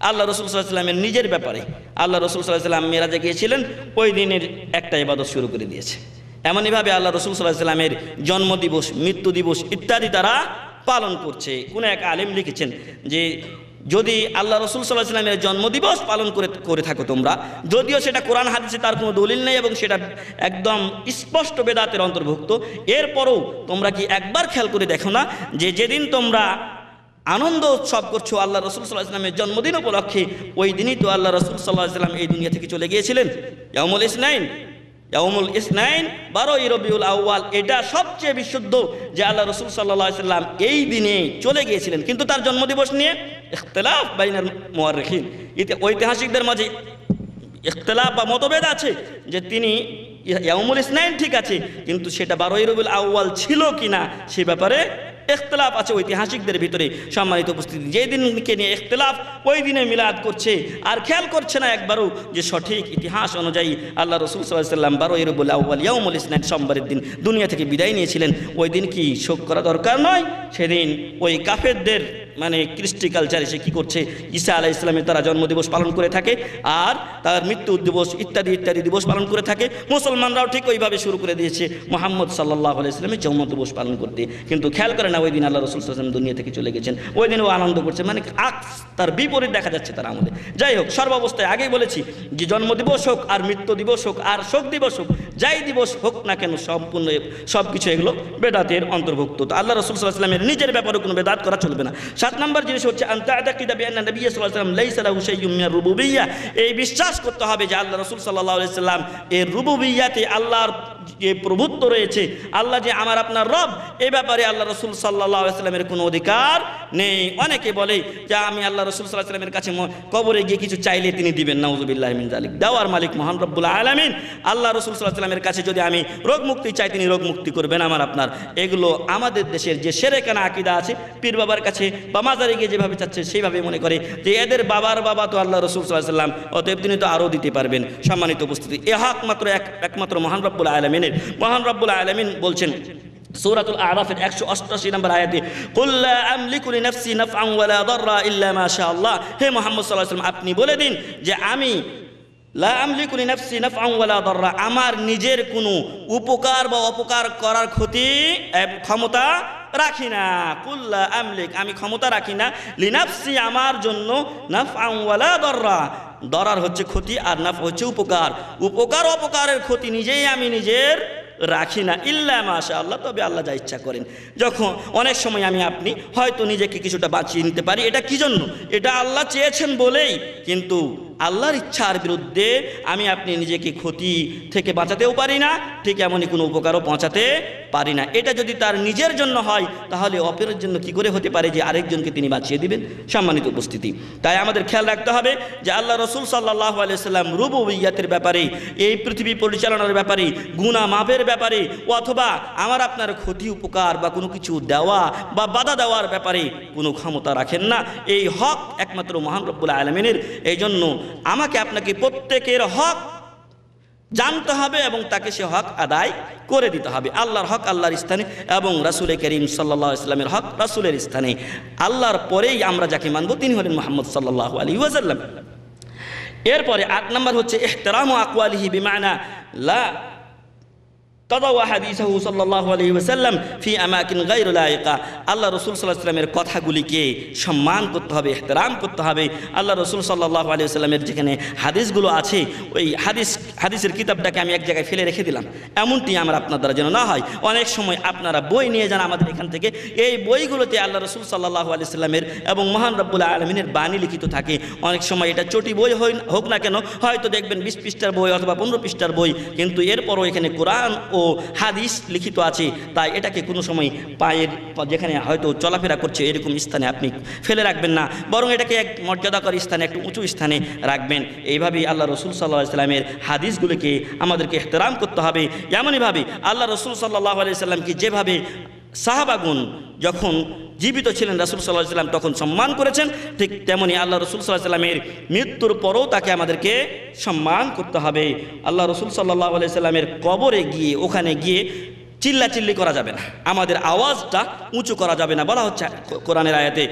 আল্লাহ রাসূল সাল্লাল্লাহু আলাইহি ওয়াসাল্লামের নিজের ব্যাপারে আল্লাহ রাসূল সাল্লাল্লাহু আলাইহি ওয়াসাল্লাম মেরাজে গিয়েছিলেন, ওই দিনের একটা ইবাদত শুরু করে দিয়েছে। এমনইভাবে আল্লাহ রাসূল সাল্লাল্লাহু আলাইহি ওয়াসাল্লামের জন্মদিবস, মৃত্যু দিবস ইত্যাদি তারা পালন করছে। কোনো এক আলেম লিখেছেন যে যদি আল্লাহ রাসূল সাল্লাল্লাহু আলাইহি ওয়াসাল্লামের জন্মদিবস পালন করে থাকো তোমরা, যদিও সেটা কোরআন হাদিসে তার কোনো দলিল নেই এবং সেটা একদম স্পষ্ট বেদাতের অন্তর্ভুক্ত, এরপরও তোমরা কি একবার খেয়াল করে দেখো না যে যেদিন তোমরা আনন্দ উৎসব করছো আল্লাহ রাসূল সাল্লাল্লাহু আলাইহি ওয়াসাল্লামের জন্মদিন উপলক্ষে, ওই দিনই তো আল্লাহ রাসূল সাল্লাল্লাহু আলাইহি ওয়াসাল্লাম এই দুনিয়া থেকে চলে গিয়েছিলেন। ইয়াউমুল ইসনাইন 12ই রবিউল আউয়াল, এটা সবচেয়ে বিশুদ্ধ যে আল্লাহ রাসূল সাল্লাল্লাহু আলাইহি ওয়াসাল্লাম এই দিনে চলে গিয়েছিলেন। কিন্তু তার জন্মদিবস নিয়ে ইখতিলাফ বাইনাল মুআররিখিন, ঐতিহাসিকদের মাঝে ইখতিলাফ বা মতভেদ আছে যে তিনি ইয়াউমুল ইসনাইন ঠিক আছে, কিন্তু সেটা 12ই রবিউল আউয়াল ছিল কিনা সে ব্যাপারে ইখতিলাফ আছে ঐতিহাসিকদের ভিতরে। সম্মানিত উপস্থিতি, যে দিনকে নিয়ে ইখতিলাফ ওই দিনে মিলাদ করছে আর খেয়াল করছে না একবারও যে সঠিক ইতিহাস অনুযায়ী আল্লাহ রাসূল সাল্লাল্লাহু আলাইহি ওয়াসাল্লাম 12ই রবিউল আউয়াল ইয়াউমুল ইসনাইন সোমবারের দিন দুনিয়া থেকে বিদায় নিয়েছিলেন। ওই দিন কি শোক করা দরকার নয়? সেদিন ওই কাফেরদের মানে কৃষ্টি কালচার এসে কী করছে, ঈসা আলাইহিস সালামের তারা জন্মদিবস পালন করে থাকে আর তার মৃত্যু দিবস ইত্যাদি ইত্যাদি দিবস পালন করে থাকে। মুসলমানরাও ঠিক ওইভাবে শুরু করে দিয়েছে মুহাম্মদ সাল্লাল্লাহু আলাইহি ওয়াসাল্লামের জন্মদিবস পালন করতে, কিন্তু খেয়াল করে না ওই দিন আল্লাহ রাসূল সাল্লাল্লাহু আলাইহি ওয়াসাল্লাম দুনিয়া থেকে চলে গেছেন। ওই দিন ও আনন্দ করছে, মানে তার বিপরীত দেখা যাচ্ছে তার আমলে। যাই হোক, সর্বাবস্থায় আগেই বলেছি যে জন্মদিবস হোক আর মৃত্যু দিবস হোক আর শোক দিবস হোক, যাই দিবস হোক না কেন সম্পূর্ণ সব কিছু এগুলো বেদাতের অন্তর্ভুক্ত। তো আল্লাহ রাসূল সাল্লাল্লাহু আলাইহি ওয়াসাল্লামের নিজের ব্যাপারে কোনো বেদাত করা চলবে না। 7 নম্বর জিনিস হচ্ছে আনতা'তাকিদা বিআন্না নবী সাল্লাল্লাহু আলাইহি ওয়াসাল্লাম লাইসা লাহু শাইউম মিনার রুবুবিয়্যাহ। এই বিশ্বাস করতে হবে যে আল্লাহ রাসূল সাল্লাল্লাহু আলাইহি ওয়াসাল্লাম এর রুবুবিয়্যাতে আল্লাহর যে প্রভুত্ব রয়েছে, আল্লাহ যে আমার আপনার রব, এই ব্যাপারে আল্লাহ রাসূল সাল্লাল্লাহু আলাইহি ওয়াসাল্লামের কোনো অধিকার নেই। অনেকে বলে যে আমি আল্লাহ রাসূল সাল্লাল্লাহু আলাইহি ওয়াসাল্লামের কাছে কবরে গিয়ে কিছু চাইলে তিনি দিবেন, নাউযুবিল্লাহি মিন যালিক। দেওয়ার মালিক মহান রব্বুল আলামিন। আল্লাহ রাসূল সাল্লাল্লাহু আলাইহি ওয়াসাল্লামের কাছে যদি আমি রোগ মুক্তি চাই তিনি রোগ মুক্তি করবেন আমার আপনার। এগুলো আমাদের দেশের যে শিরকানা আকীদা আছে, পীর বাবার কাছে বা মাজারে গিয়ে যেভাবে চাচ্ছে সেইভাবে মনে করে যে এদের বাবার বাবা তো আল্লাহ রাসূল সাল্লাল্লাহু আলাইহি ওয়াসাল্লাম, অতএব তিনি তো আরও দিতে পারবেন। সম্মানিত উপস্থিতি, এ হক মাত্র একমাত্র মহান রব্বুল আলামিনের। মহান রব্বুল আলামিন বলছেন সূরাতুল আরাফের 188 নম্বর আয়াতে, কুল লা আমলিকু লিনাফসি নাফআন ওয়া লা দাররা ইল্লা মা শা আল্লাহ। হে মুহাম্মদ সাল্লাল্লাহু আলাইহি ওয়াসাল্লাম, আপনি বলে দিন যে আমি লা আমলিকু লিনাফসি নাফআন ওয়া লা দাররা, আমার নিজের কোনো উপকার বা অপকার করার ক্ষমতা রাখি না। কুল লা আমলিক, আমি ক্ষমতা রাখি না, লিনাফসি আমার জন্য, নাফআন ওয়া লা দাররা, দরার হচ্ছে ক্ষতি আর নাফ হচ্ছে উপকার। উপকার অপকারের ক্ষতি নিজেই আমি নিজের রাখি না, ইল্লা মাশাআল্লাহ, তবে আল্লাহ যা ইচ্ছা করেন। যখন অনেক সময় আমি আপনি হয়তো নিজেকে কিছুটা বাঁচিয়ে নিতে পারি, এটা কি জন্য? এটা আল্লাহ চেয়েছেন বলেই। কিন্তু আল্লাহর ইচ্ছার বিরুদ্ধে আমি আপনি নিজেকে ক্ষতি থেকে বাঁচাতেও পারি না, ঠিক এমনই কোনো উপকারও পৌঁছাতে পারি না। এটা যদি তার নিজের জন্য হয়, তাহলে অপরের জন্য কি করে হতে পারে যে আরেকজনকে তিনি বাঁচিয়ে দিবেন? সম্মানিত উপস্থিতি, তাই আমাদের খেয়াল রাখতে হবে যে আল্লাহ রসুল সাল্লাল্লাহু আলাইহি সাল্লাম রুবুবিয়্যাতের ব্যাপারে, এই পৃথিবী পরিচালনার ব্যাপারে, গুনাহ মাফের ব্যাপারে, অথবা আমার আপনার ক্ষতি উপকার বা কোনো কিছু দেওয়া বা বাধা দেওয়ার ব্যাপারে কোনো ক্ষমতা রাখেন না। এই হক একমাত্র মহান রব্বুল আলামিনের। এই জন্য আমাকে আপনাকে প্রত্যেকের হক জানতে হবে এবং তাকে সে হক আদায় করে দিতে হবে। আল্লাহর হক আল্লাহর স্থানে এবং রাসূল করিম সাল্লাল্লাহু আলাইহি ওয়াসাল্লামের হক রাসূলের স্থানে। আল্লাহর পরেই আমরা যাকে মানব তিনি হলেন মুহাম্মদ সাল্লাল্লাহু আলাইহি ওয়াসাল্লাম। এরপরে ৮ নম্বর হচ্ছে ইহতিরামু আকওয়ালিহি বিমানা লা তাদাওয়া হাদিসাহু সাল্লাল্লাহু আলাইহি ওয়াসাল্লাম ফি আমাকিন গায়রি লায়িকা। আল্লাহ রাসূল সাল্লাল্লাহু আলাইহি ওয়াসাল্লামের কথাগুলিকে সম্মান করতে হবে, ইহতিরাম করতে হবে। আল্লাহ রাসূল সাল্লাল্লাহু আলাইহি ওয়াসাল্লামের যেখানে হাদিসগুলো আছে, ওই হাদিসের কিতাবটাকে আমি এক জায়গায় ফেলে রেখে দিলাম, এমনটি আমার আপনার দ্বারা যেন না হয়। অনেক সময় আপনারা বই নিয়ে যান আমাদের এখান থেকে, এই বইগুলোতে আল্লাহ রাসূল সাল্লাল্লাহু আলাইহি ওয়াসাল্লামের এবং মহান রব্বুল আলামিনের বাণী লিখিত থাকে। অনেক সময় এটা চটি বই হোক না কেন, হয়তো দেখবেন 20 পৃষ্ঠার বই অথবা 15 পৃষ্ঠার বই, কিন্তু এরপরও এখানে কোরআন ও হাদিস লিখিত আছে। তাই এটাকে কোনো সময় পায়ের যেখানে হয়তো চলাফেরা করছে এরকম স্থানে আপনি ফেলে রাখবেন না, বরং এটাকে এক মর্যাদাকর স্থানে, একটু উঁচু স্থানে রাখবেন। এইভাবেই আল্লাহ রসুল সাল্লাল্লাহু আলাইহি ওয়াসাল্লামের হাদিসগুলিকে আমাদেরকে ইহতিরাম করতে হবে। এমনইভাবে আল্লাহ রসুল সাল্লাল্লাহু আলাইহি ওয়াসাল্লামকে যেভাবে সাহাবাগুন যখন জীবিত ছিলেন রাসূল সাল্লাল্লাহু আলাইহি ওয়াসাল্লাম তখন সম্মান করেছেন, ঠিক তেমনি আল্লাহ রসুল সাল্লাল্লাহু আলাইহি ওয়াসাল্লামের মৃত্যুর পরও তাকে আমাদেরকে সম্মান করতে হবে। আল্লাহ রসুল সাল্লাল্লাহু আলাইহি ওয়াসাল্লামের কবরে গিয়ে, ওখানে গিয়ে চিল্লাচিল্লি করা যাবে না, আমাদের আওয়াজটা উঁচু করা যাবে না। বলা হচ্ছে কোরআনের আয়াতে,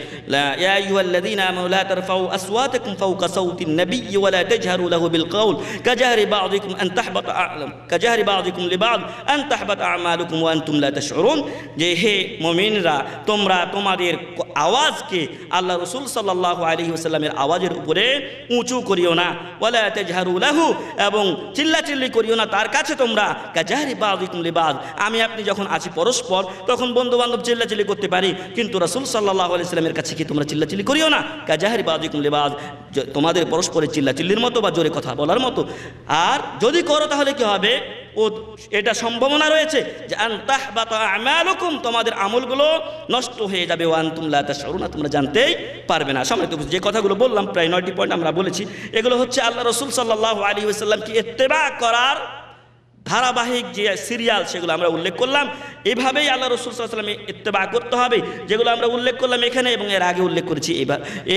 ইয়া আইয়ুহাল্লাযীনা আমানু লা তারফাউ আসওয়াতাকুম ফাওকা সাওতিন নাবিয়্যি ওয়া লা তাজহারু লাহু বিল কাওল কাজাহরি বা'দিকুম আন তাহবাতা আমালুকুম ওয়া আনতুম লা তাশউরুন। যে হে মুমিনরা, তোমরা তোমাদের আওয়াজকে আল্লাহ রাসূল সাল্লাল্লাহু আলাইহি ওয়াসাল্লামের আওয়াজের উপরে উঁচু করিও না, ওয়া লা তাজহারু লাহু, এবং চিল্লাচিল্লি করিও না তার কাছে তোমরা, কাজাহরি বা'দিকুম লিবা'দ, আমি আপনি যখন আছি পরস্পর তখন বন্ধু বান্ধব চিল্লাচিল্লি করতে পারি, কিন্তু রাসূল সাল্লাল্লাহু আলাইহি ওয়াসাল্লামের কাছে কি তোমরা চিল্লাচিল্লি করিও না? কাজাহরি বা'দিকুম লিবা'দ, তোমাদের পরস্পরের চিল্লাচিল্লির মতো বা জোরে কথা বলার মতো। আর যদি করো তাহলে কি হবে? ও এটা সম্ভাবনা রয়েছে যে আন তাহবাতা আমালুকুম, তোমাদের আমলগুলো নষ্ট হয়ে যাবে, ওয়া আনতুম লা তাশউরুনা, তোমরা জানতেই পারবে না। সম্মানিত যে কথাগুলো বললাম প্রায় 9টি পয়েন্ট আমরা বলেছি, এগুলো হচ্ছে আল্লাহ রাসূল সাল্লাল্লাহু আলাইহি ওয়াসাল্লামকে ইত্তেবা করার ধারাবাহিক যে সিরিয়াল, সেগুলো আমরা উল্লেখ করলাম। এভাবেই আল্লাহ রাসূল সাল্লাল্লাহু আলাইহি ওয়াসাল্লামে ইত্তেবা করতে হবে, যেগুলো আমরা উল্লেখ করলাম এখানে এবং এর আগে উল্লেখ করেছি।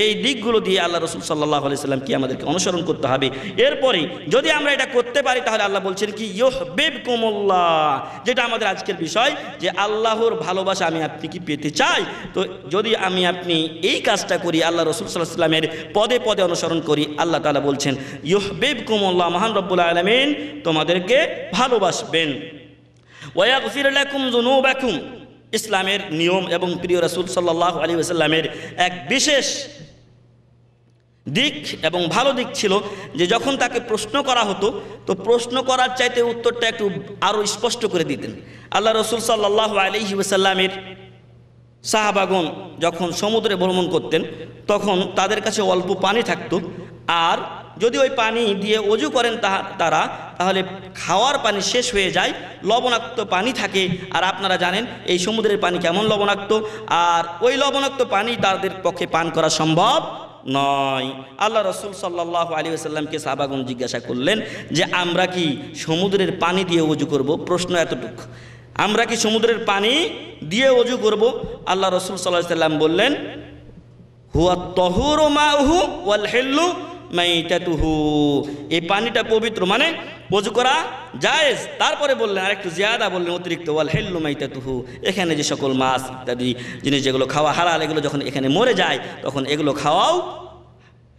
এই দিকগুলো দিয়ে আল্লাহ রাসূল সাল্লাল্লাহু আলাইহি ওয়াসাল্লামকে আমাদেরকে অনুসরণ করতে হবে। এরপরে যদি আমরা এটা করতে পারি তাহলে আল্লাহ বলছেন কি, ইউহিব্বুকুমুল্লাহ, যেটা আমাদের আজকের বিষয়, যে আল্লাহর ভালোবাসা আমি আপনি কি পেতে চাই? তো যদি আমি আপনি এই কাজটা করি, আল্লাহ রাসূল সাল্লাল্লাহু আলাইহি ওয়াসাল্লামের পদে পদে অনুসরণ করি, আল্লাহ তাআলা বলছেন ইউহিব্বুকুমুল্লাহ, মহান রব্বুল আলামিন তোমাদেরকে ভালোবাসবেন। ওয়া ইয়াগফির লাকুম যুনুবাকুম, ইসলামের নিয়ম এবং প্রিয় রাসূল সাল্লাল্লাহু আলাইহি ওয়াসাল্লামের এক বিশেষ দিক এবং ভালো দিক ছিল যে যখন তাকে প্রশ্ন করা হতো, তো প্রশ্ন করার চাইতে উত্তরটা একটু আরও স্পষ্ট করে দিতেন। আল্লাহ রাসূল সাল্লাল্লাহু আলাইহি ওয়াসাল্লামের সাহাবাগণ যখন সমুদ্রে ভ্রমণ করতেন তখন তাদের কাছে অল্প পানি থাকতো, আর যদি ওই পানি দিয়ে ওযু করেন তারা, তাহলে খাওয়ার পানি শেষ হয়ে যায়, লবণাক্ত পানি থাকে। আর আপনারা জানেন এই সমুদ্রের পানি কেমন লবণাক্ত, আর ওই লবণাক্ত পানি তাদের পক্ষে পান করা সম্ভব নয়। আল্লাহ রাসূল সাল্লাল্লাহু আলাইহি ওয়াসাল্লামকে সাহাবাগণ জিজ্ঞাসা করলেন যে আমরা কি সমুদ্রের পানি দিয়ে ওযু করব? প্রশ্ন এতটুকু, আমরা কি সমুদ্রের পানি দিয়ে ওযু করব? আল্লাহ রাসূল সাল্লাল্লাহু আলাইহি ওয়াসাল্লাম বললেন হুয়া তাহুরু মাউহু ওয়াল হিল্লু মাইতাতুহু, এই পানিটা পবিত্র, মানে ওযু করা জায়েজ। তারপরে বললেন আরেকটু জিয়াদা বললেন অতিরিক্ত, ওয়াল হিল্লু মাইতাতুহু, এখানে যে সকল মাছ ইত্যাদি জিনিস যেগুলো খাওয়া হালাল, এগুলো যখন এখানে মরে যায় তখন এগুলো খাওয়াও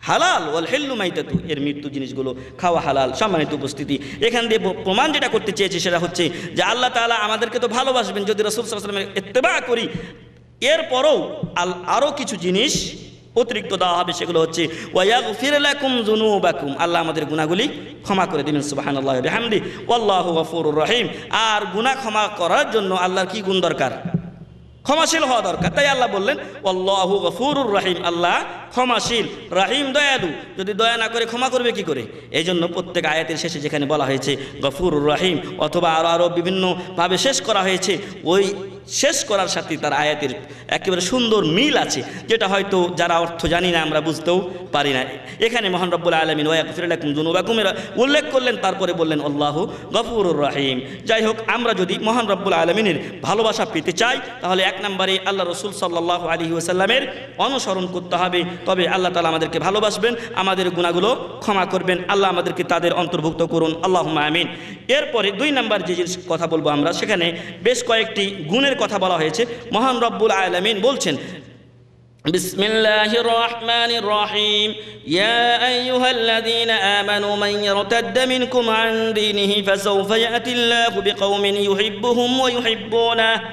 হালাল। ওয়াল হিল্লু মাইতাতু, এর মৃত্যু জিনিসগুলো খাওয়া হালাল। সম্মানিত উপস্থিতি, এখান দিয়ে প্রমাণ যেটা করতে চেয়েছি সেটা হচ্ছে যে আল্লাহ তাআলা আমাদেরকে তো ভালোবাসবেন যদি রাসূল সাল্লাল্লাহু আলাইহি ওয়াসাল্লামের ইত্তেবা করি, এরপরও আরও কিছু জিনিস অতিরিক্ত দেওয়া হবে, সেগুলো হচ্ছে ওয়ায়াগফির লাকুম যুনুবাকুম, আল্লাহ আমাদের গুনাহগুলি ক্ষমা করে দিবেন। সুবহানাল্লাহি ওয়া বিহামদি ওয়াল্লাহু গফুরুর রহিম। আর গুনাহ ক্ষমা করার জন্য আল্লাহর কি গুণ দরকার? ক্ষমাশীল হওয়া দরকার। তাই আল্লাহ বললেন আল্লাহু গফুরুর রহিম, আল্লাহ ক্ষমাশীল, রহিম দয়ালু। যদি দয়া না করে ক্ষমা করবে কি করে? এই জন্য প্রত্যেক আয়াতের শেষে যেখানে বলা হয়েছে গফুরুর রহিম অথবা আরও বিভিন্নভাবে শেষ করা হয়েছে, ওই শেষ করার সাথে তার আয়াতের একেবারে সুন্দর মিল আছে, যেটা হয়তো যারা অর্থ জানি না আমরা বুঝতেও পারি না। এখানে মহান রব্বুল আলামিন ওয়াগফির লাকুম যুনুবাকুম উল্লেখ করলেন, তারপরে বললেন আল্লাহু গফুরুর রহিম। যাই হোক, আমরা যদি মহান রব্বুল আলামিনের ভালোবাসা পেতে চাই তাহলে এক নম্বরে আল্লাহ রসুল সাল্লাল্লাহু আলাইহি ওয়াসাল্লামের অনুসরণ করতে হবে, তবে আল্লাহ তাআলা আমাদেরকে ভালোবাসবেন, আমাদের গুনাহগুলো ক্ষমা করবেন। আল্লাহ আমাদেরকে তাদের অন্তর্ভুক্ত করুন, আল্লাহুম্মা আমিন। এরপরে 2 নম্বর যে কথা বলবো আমরা, সেখানে বেশ কয়েকটি গুণের কথা বলা হয়েছে। মহান রব্বুল আলামিন বলছেন বিসমিল্লাহির রাহমানির রহিম, ইয়া আইয়ুহাল্লাযীনা আমানু মান ইয়ারতাদ্দা মিনকুম আন দীনিহি ফাসাউফা ইয়াতিল্লাহু বিকওমিন ইউহিব্বুহুম ওয়া ইউহিব্বুনাহু।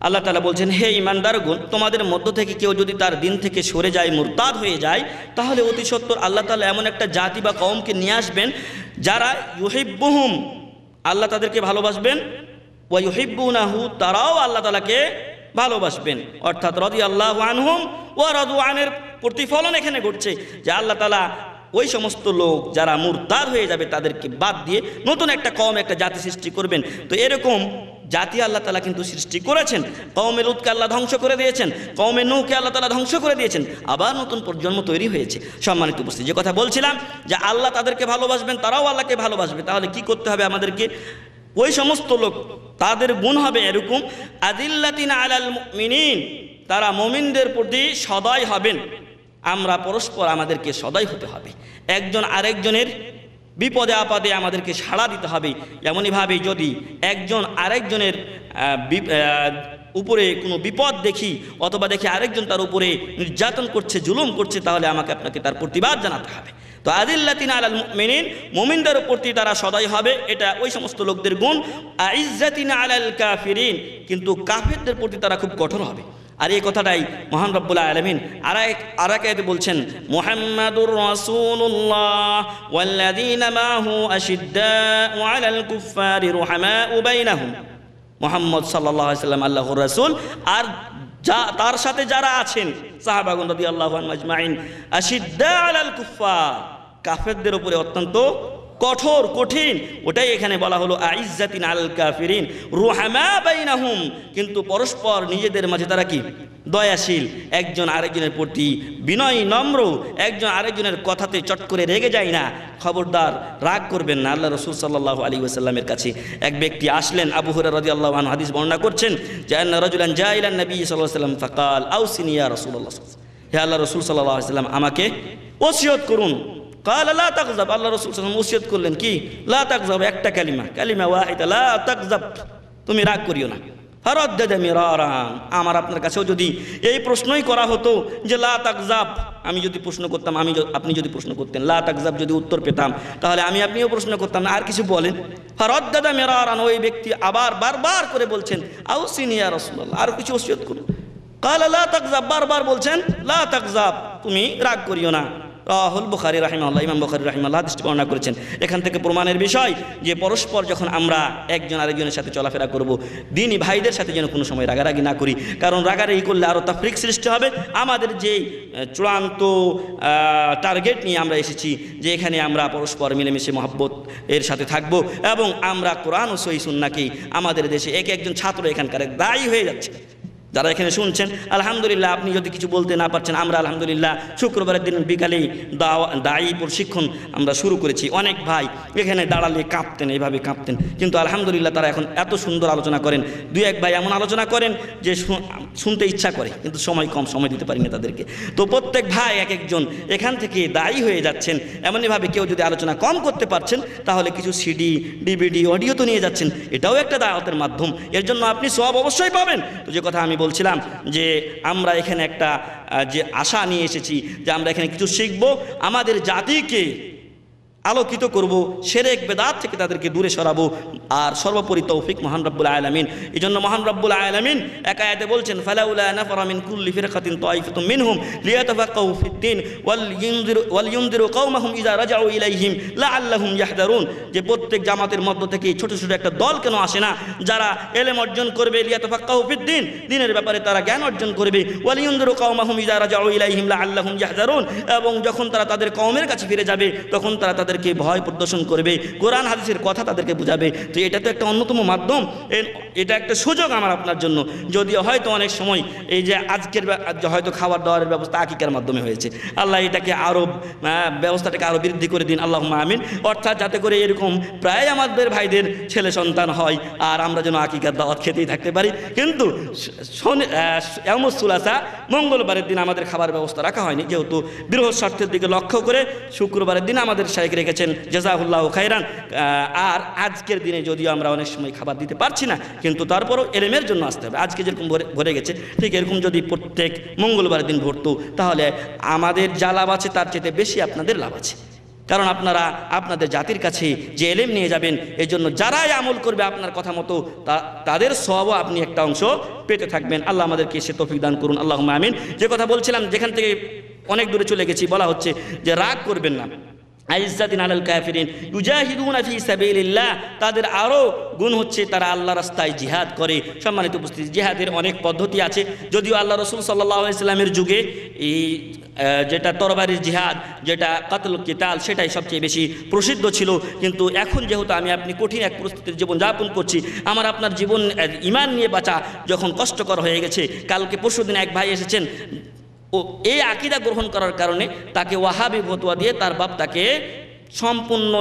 আল্লাহ তাআলা বলছেন, হে ঈমানদারগণ, তোমাদের মধ্য থেকে কেউ যদি তার দিন থেকে সরে যায়, মুরতাদ হয়ে যায়, তাহলে অতি সত্বর আল্লাহ তাআলা এমন একটা জাতি বা কওমকে নিয়ে আসবেন যারা ইউহিব্বুহুম, আল্লাহ তাদেরকে ভালোবাসবেন, ওয়া ইউহিব্বুনাহু, তারাও আল্লাহ তাআলাকে ভালোবাসবেন। অর্থাৎ রাদিয়াল্লাহু আনহুম ওয়া রাদু আনের প্রতিফলন এখানে ঘটছে যে আল্লাহ তাআলা ওই সমস্ত লোক যারা মুরতাদ হয়ে যাবে তাদেরকে বাদ দিয়ে নতুন একটা কওম, একটা জাতি সৃষ্টি করবেন। তো এরকম জাতি আল্লাহ তাআলা কিন্তু সৃষ্টি করেছেন। কওমে লূতকে আল্লাহ ধ্বংস করে দিয়েছেন, কওমে নূহকে আল্লাহ তাআলা ধ্বংস করে দিয়েছেন, আবার নতুন প্রজন্ম তৈরি হয়েছে। সম্মানিত উপস্থিতি, যে কথা বলছিলাম যে আল্লাহ তাদেরকে ভালোবাসবেন, তারাও আল্লাহকে ভালোবাসবে। তাহলে কি করতে হবে আমাদেরকে? ওই সমস্ত লোক, তাদের গুণ হবে এরকম, আদিল্লাতিন আলাল মুমিনিন, তারা মুমিনদের প্রতি সদয় হবেন। আমরা পরস্পর আমাদেরকে সদয় হতে হবে, একজন আরেকজনের বিপদে আপদে আমাদেরকে সাড়া দিতে হবে। এমনইভাবে যদি একজন আরেকজনের উপরে কোনো বিপদ দেখি অথবা দেখি আরেকজন তার উপরে নির্যাতন করছে, জুলুম করছে, তাহলে আমাকে আপনাকে তার প্রতিবাদ জানাতে হবে। তো আদিল্লাতিন আলাল মুমিনিন, মুমিনদের প্রতি তারা সদয় হবে, এটা ওই সমস্ত লোকদের গুণ। আইজ্জাতিন আলাল কাফিরিন, কিন্তু কাফিরদের প্রতি তারা খুব কঠোর হবে। আর এই কথাটাই মহান রব্বুল আলামিন আর এক আয়াতে বলছেন, মুহাম্মাদুর রাসূলুল্লাহ ওয়াল্লাযীনা মাহু আশিদ্দাউ আলাল কুফফারি রুহামাউ বাইনাহুম। মুহাম্মদ সাল্লাল্লাহু আলাইহি ওয়াসাল্লাম আল্লাহর রাসূল, আর তার সাথে যারা আছেন সাহাবাগণ রাদিয়াল্লাহু আনহুম আজমাইন, আশিদ্দাউ আলাল কুফফার, কাফেরদের উপরে অত্যন্ত কঠোর, কঠিন। ওটাই এখানে বলা হলো আইজ্জাতিন আলাল কাফিরিন রুহামা বাইনাহুম, কিন্তু পরস্পর নিজেদের মাঝে তারা কি? দয়াশীল, একজন আরেকজনের প্রতি বিনয়ী, নম্র, একজন আরেকজনের কথাতে চট করে রেগে যায় না। খবরদার, রাগ করবেন না। আল্লাহ রাসূল সাল্লাল্লাহু আলাইহি ওয়াসাল্লামের কাছে এক ব্যক্তি আসলেন, আবু হুরায়রা রাদিয়াল্লাহু আনহু হাদিস বর্ণনা করছেন যে আন্না রাজুলান জা ইলা নবী সাল্লাল্লাহু আলাইহি ওয়াসাল্লাম ফাকাল আউসিনি ইয়া রাসূলুল্লাহ, হে আল্লাহ রাসূল সাল্লাল্লাহু আলাইহি ওয়াসাল্লাম, আমাকে ওসিয়ত করুন। قال لا تغضب, আল্লাহ রাসূল সাল্লাল্লাহু আলাইহি ওয়াসাল্লাম ওসিয়ত করলেন কি? লা তাগযাব, একটা কালিমা ওয়াহিদা, লা তাগযাব, তুমি রাগ করিও না। ফারাদ্দাদা মিরারান, আমার আপনার কাছেও যদি এই প্রশ্নই করা হতো যে লা তাগযাব, আমি যদি প্রশ্ন করতাম, আপনি যদি প্রশ্ন করতেন, লা তাগযাব যদি উত্তর পেতাম, তাহলে আমি আপনিও প্রশ্ন করতাম না। আর কিছু বলেন, ফারাদ্দাদা মিরারান, ওই ব্যক্তি আবার বারবার করে বলছেন আউসিনি ইয়া রাসূলুল্লাহ, আর কিছু ওসিয়ত করুন। قال لا تغضب, বারবার বলছেন লা তাগযাব, তুমি রাগ করিও না। রাহুল বুখারী রাহিমাহুল্লাহ, ইমাম বুখারী রাহিমাহুল্লাহ হাদিসটি বর্ণনা করেছেন। এখান থেকে প্রমাণের বিষয় যে পরস্পর যখন আমরা একজন আরেকজনের সাথে চলাফেরা করব, দিনী ভাইদের সাথে যেন কোনো সময় রাগারাগি না করি, কারণ রাগারাগি করলে আরও তাফরিক সৃষ্টি হবে। আমাদের যে চূড়ান্ত টার্গেট নিয়ে আমরা এসেছি যে এখানে আমরা পরস্পর মিলেমিশে মহব্বত এর সাথে থাকব, এবং আমরা কোরআন ও সহিহ সুন্নাহকে আমাদের দেশে একজন ছাত্র এখানকার দায়ী হয়ে যাচ্ছে। যারা এখানে শুনছেন, আলহামদুলিল্লাহ, আপনি যদি কিছু বলতে না পারছেন, আমরা আলহামদুলিল্লাহ শুক্রবারের দিন বিকালেই দায়ী প্রশিক্ষণ আমরা শুরু করেছি। অনেক ভাই এখানে দাঁড়ালে কাঁপতেন, এইভাবে কাঁপতেন, কিন্তু আলহামদুলিল্লাহ তারা এখন এত সুন্দর আলোচনা করেন। দুই এক ভাই এমন আলোচনা করেন যে শুনতে ইচ্ছা করে, কিন্তু সময় দিতে পারি না তাদেরকে। তো প্রত্যেক ভাই এক একজন এখান থেকে দায়ী হয়ে যাচ্ছেন। এমনইভাবে কেউ যদি আলোচনা কম করতে পারছেন, তাহলে কিছু সিডি, ডিভিডি, অডিও তো নিয়ে যাচ্ছেন, এটাও একটা দাওয়াতের মাধ্যম। এর জন্য আপনি সওয়াব অবশ্যই পাবেন। তো যে কথা আমি বলছিলাম যে আমরা এখানে একটা যে আশা নিয়ে এসেছি যে আমরা এখানে কিছু শিখব, আমাদের জাতিকে আলোকিত করব, শিরক বেদাত থেকে তাদেরকে দূরে সরাবো। আর সর্বোপরি তৌফিক মহান রব্বুল আলামিন। এই জন্য মহান রব্বুল আলামিন এক আয়াতে বলছেন, ফালাউলা নাফারা মিন কুল্লি ফিরকাতিন তাইফাতুম মিনহুম লিয়াতাফাক্কাহু ফিদ-দীন ওয়াল ইউনযিরু কওমাহুম ইযা রাজাউ ইলাইহিম লাআল্লাহুম ইয়াহদারুন। যে প্রত্যেক জামাতের মধ্য থেকে ছোট ছোট একটা দল কেন আসে না, যারা ইলম অর্জন করবে, লিয়াতাফাক্কাহু ফিদ-দীন, দ্বীনের ব্যাপারে তারা জ্ঞান অর্জন করবে, ওয়াল ইউনযিরু কওমাহুম ইযা রাজাউ ইলাইহিম লাআল্লাহুম ইয়াহদারুন, এবং যখন তারা তাদের কওমের কাছে ফিরে যাবে তখন তারা তাদেরকে ভয় প্রদর্শন করবে, কোরআন হাদিসের কথা তাদেরকে বুঝাবে। তো এটা তো একটা অন্যতম মাধ্যম, এটা একটা সুযোগ আমার আপনার জন্য। যদিও হয়তো অনেক সময় এই যে আজকের হয়তো খাবার দাওয়ারের ব্যবস্থা আকিকার মাধ্যমে হয়েছে, আল্লাহ এটাকে আরও ব্যবস্থাটাকে আরও বৃদ্ধি করে দিন, আল্লাহুম্মা আমিন। অর্থাৎ যাতে করে এরকম প্রায় আমাদের ভাইদের ছেলে সন্তান হয় আর আমরা যেন আকিকার দাওয়াত খেতেই থাকতে পারি। কিন্তু ইয়াউমুস সুলাসা মঙ্গলবারের দিন আমাদের খাবার ব্যবস্থা রাখা হয়নি, যেহেতু বৃহস্পতির দিকে লক্ষ্য করে শুক্রবারের দিন আমাদের শাইখ রেখেছেন, জাযাহুল্লাহু খাইরান। আর আজকের দিনে যদিও আমরা অনেক সময় খাবার দিতে পারছি না, কিন্তু তারপরও এলেমের জন্য আসতে হবে। আজকে যেরকম ভরে গেছে, ঠিক এরকম যদি প্রত্যেক মঙ্গলবারের দিন ভরতো তাহলে আমাদের যা লাভ আছে তার চেয়ে বেশি আপনাদের লাভ আছে। কারণ আপনারা আপনাদের জাতির কাছে যে এলেম নিয়ে যাবেন, এই জন্য যারাই আমল করবে আপনার কথা মতো তাদের সওয়াবও আপনি একটা অংশ পেতে থাকবেন। আল্লাহ আমাদেরকে সে তৌফিক দান করুন, আল্লাহুম্মা আমিন। যে কথা বলছিলাম, যেখান থেকে অনেক দূরে চলে গেছি, বলা হচ্ছে যে রাগ করবেন না। আইজ্জাতিন আলাল কাফিরিন ইউজাহিদুনা ফি সাবিলিল্লাহ, তাদের আরও গুণ হচ্ছে তারা আল্লাহর রাস্তায় জিহাদ করে। সম্মানিত উপস্থিতি, জিহাদের অনেক পদ্ধতি আছে, যদিও আল্লাহ রাসূল সাল্লাল্লাহু আলাইহি সাল্লামের যুগে এই যেটা তরবারির জিহাদ, যেটা কাতল কিতাল, সেটাই সবচেয়ে বেশি প্রসিদ্ধ ছিল। কিন্তু এখন যেহেতু আমি আপনি কঠিন এক পরিস্থিতির জীবনযাপন করছি, আমার আপনার জীবন ঈমান নিয়ে বাঁচা যখন কষ্টকর হয়ে গেছে। কালকে পরশুদিন এক ভাই এসেছেন, ও এই আকীদা গ্রহণ করার কারণে তাকে ওয়াহাবি ফতোয়া দিয়ে তার বাপ তাকে সম্পূর্ণ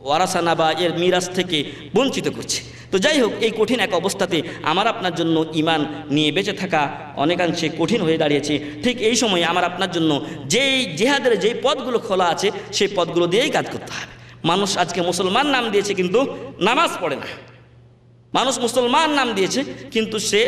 ওয়ারাসানা বা এর মিরাজ থেকে বঞ্চিত করছে। তো যাই হোক, এই কঠিন এক অবস্থাতে আমার আপনার জন্য ঈমান নিয়ে বেঁচে থাকা অনেকাংশে কঠিন হয়ে দাঁড়িয়েছে। ঠিক এই সময়ে আমার আপনার জন্য যেই জিহাদের যেই পথগুলো খোলা আছে সেই পথগুলো দিয়েই কাজ করতে হবে। মানুষ আজকে মুসলমান নাম দিয়েছে কিন্তু নামাজ পড়ে না। মানুষ মুসলমান নাম দিয়েছে কিন্তু সে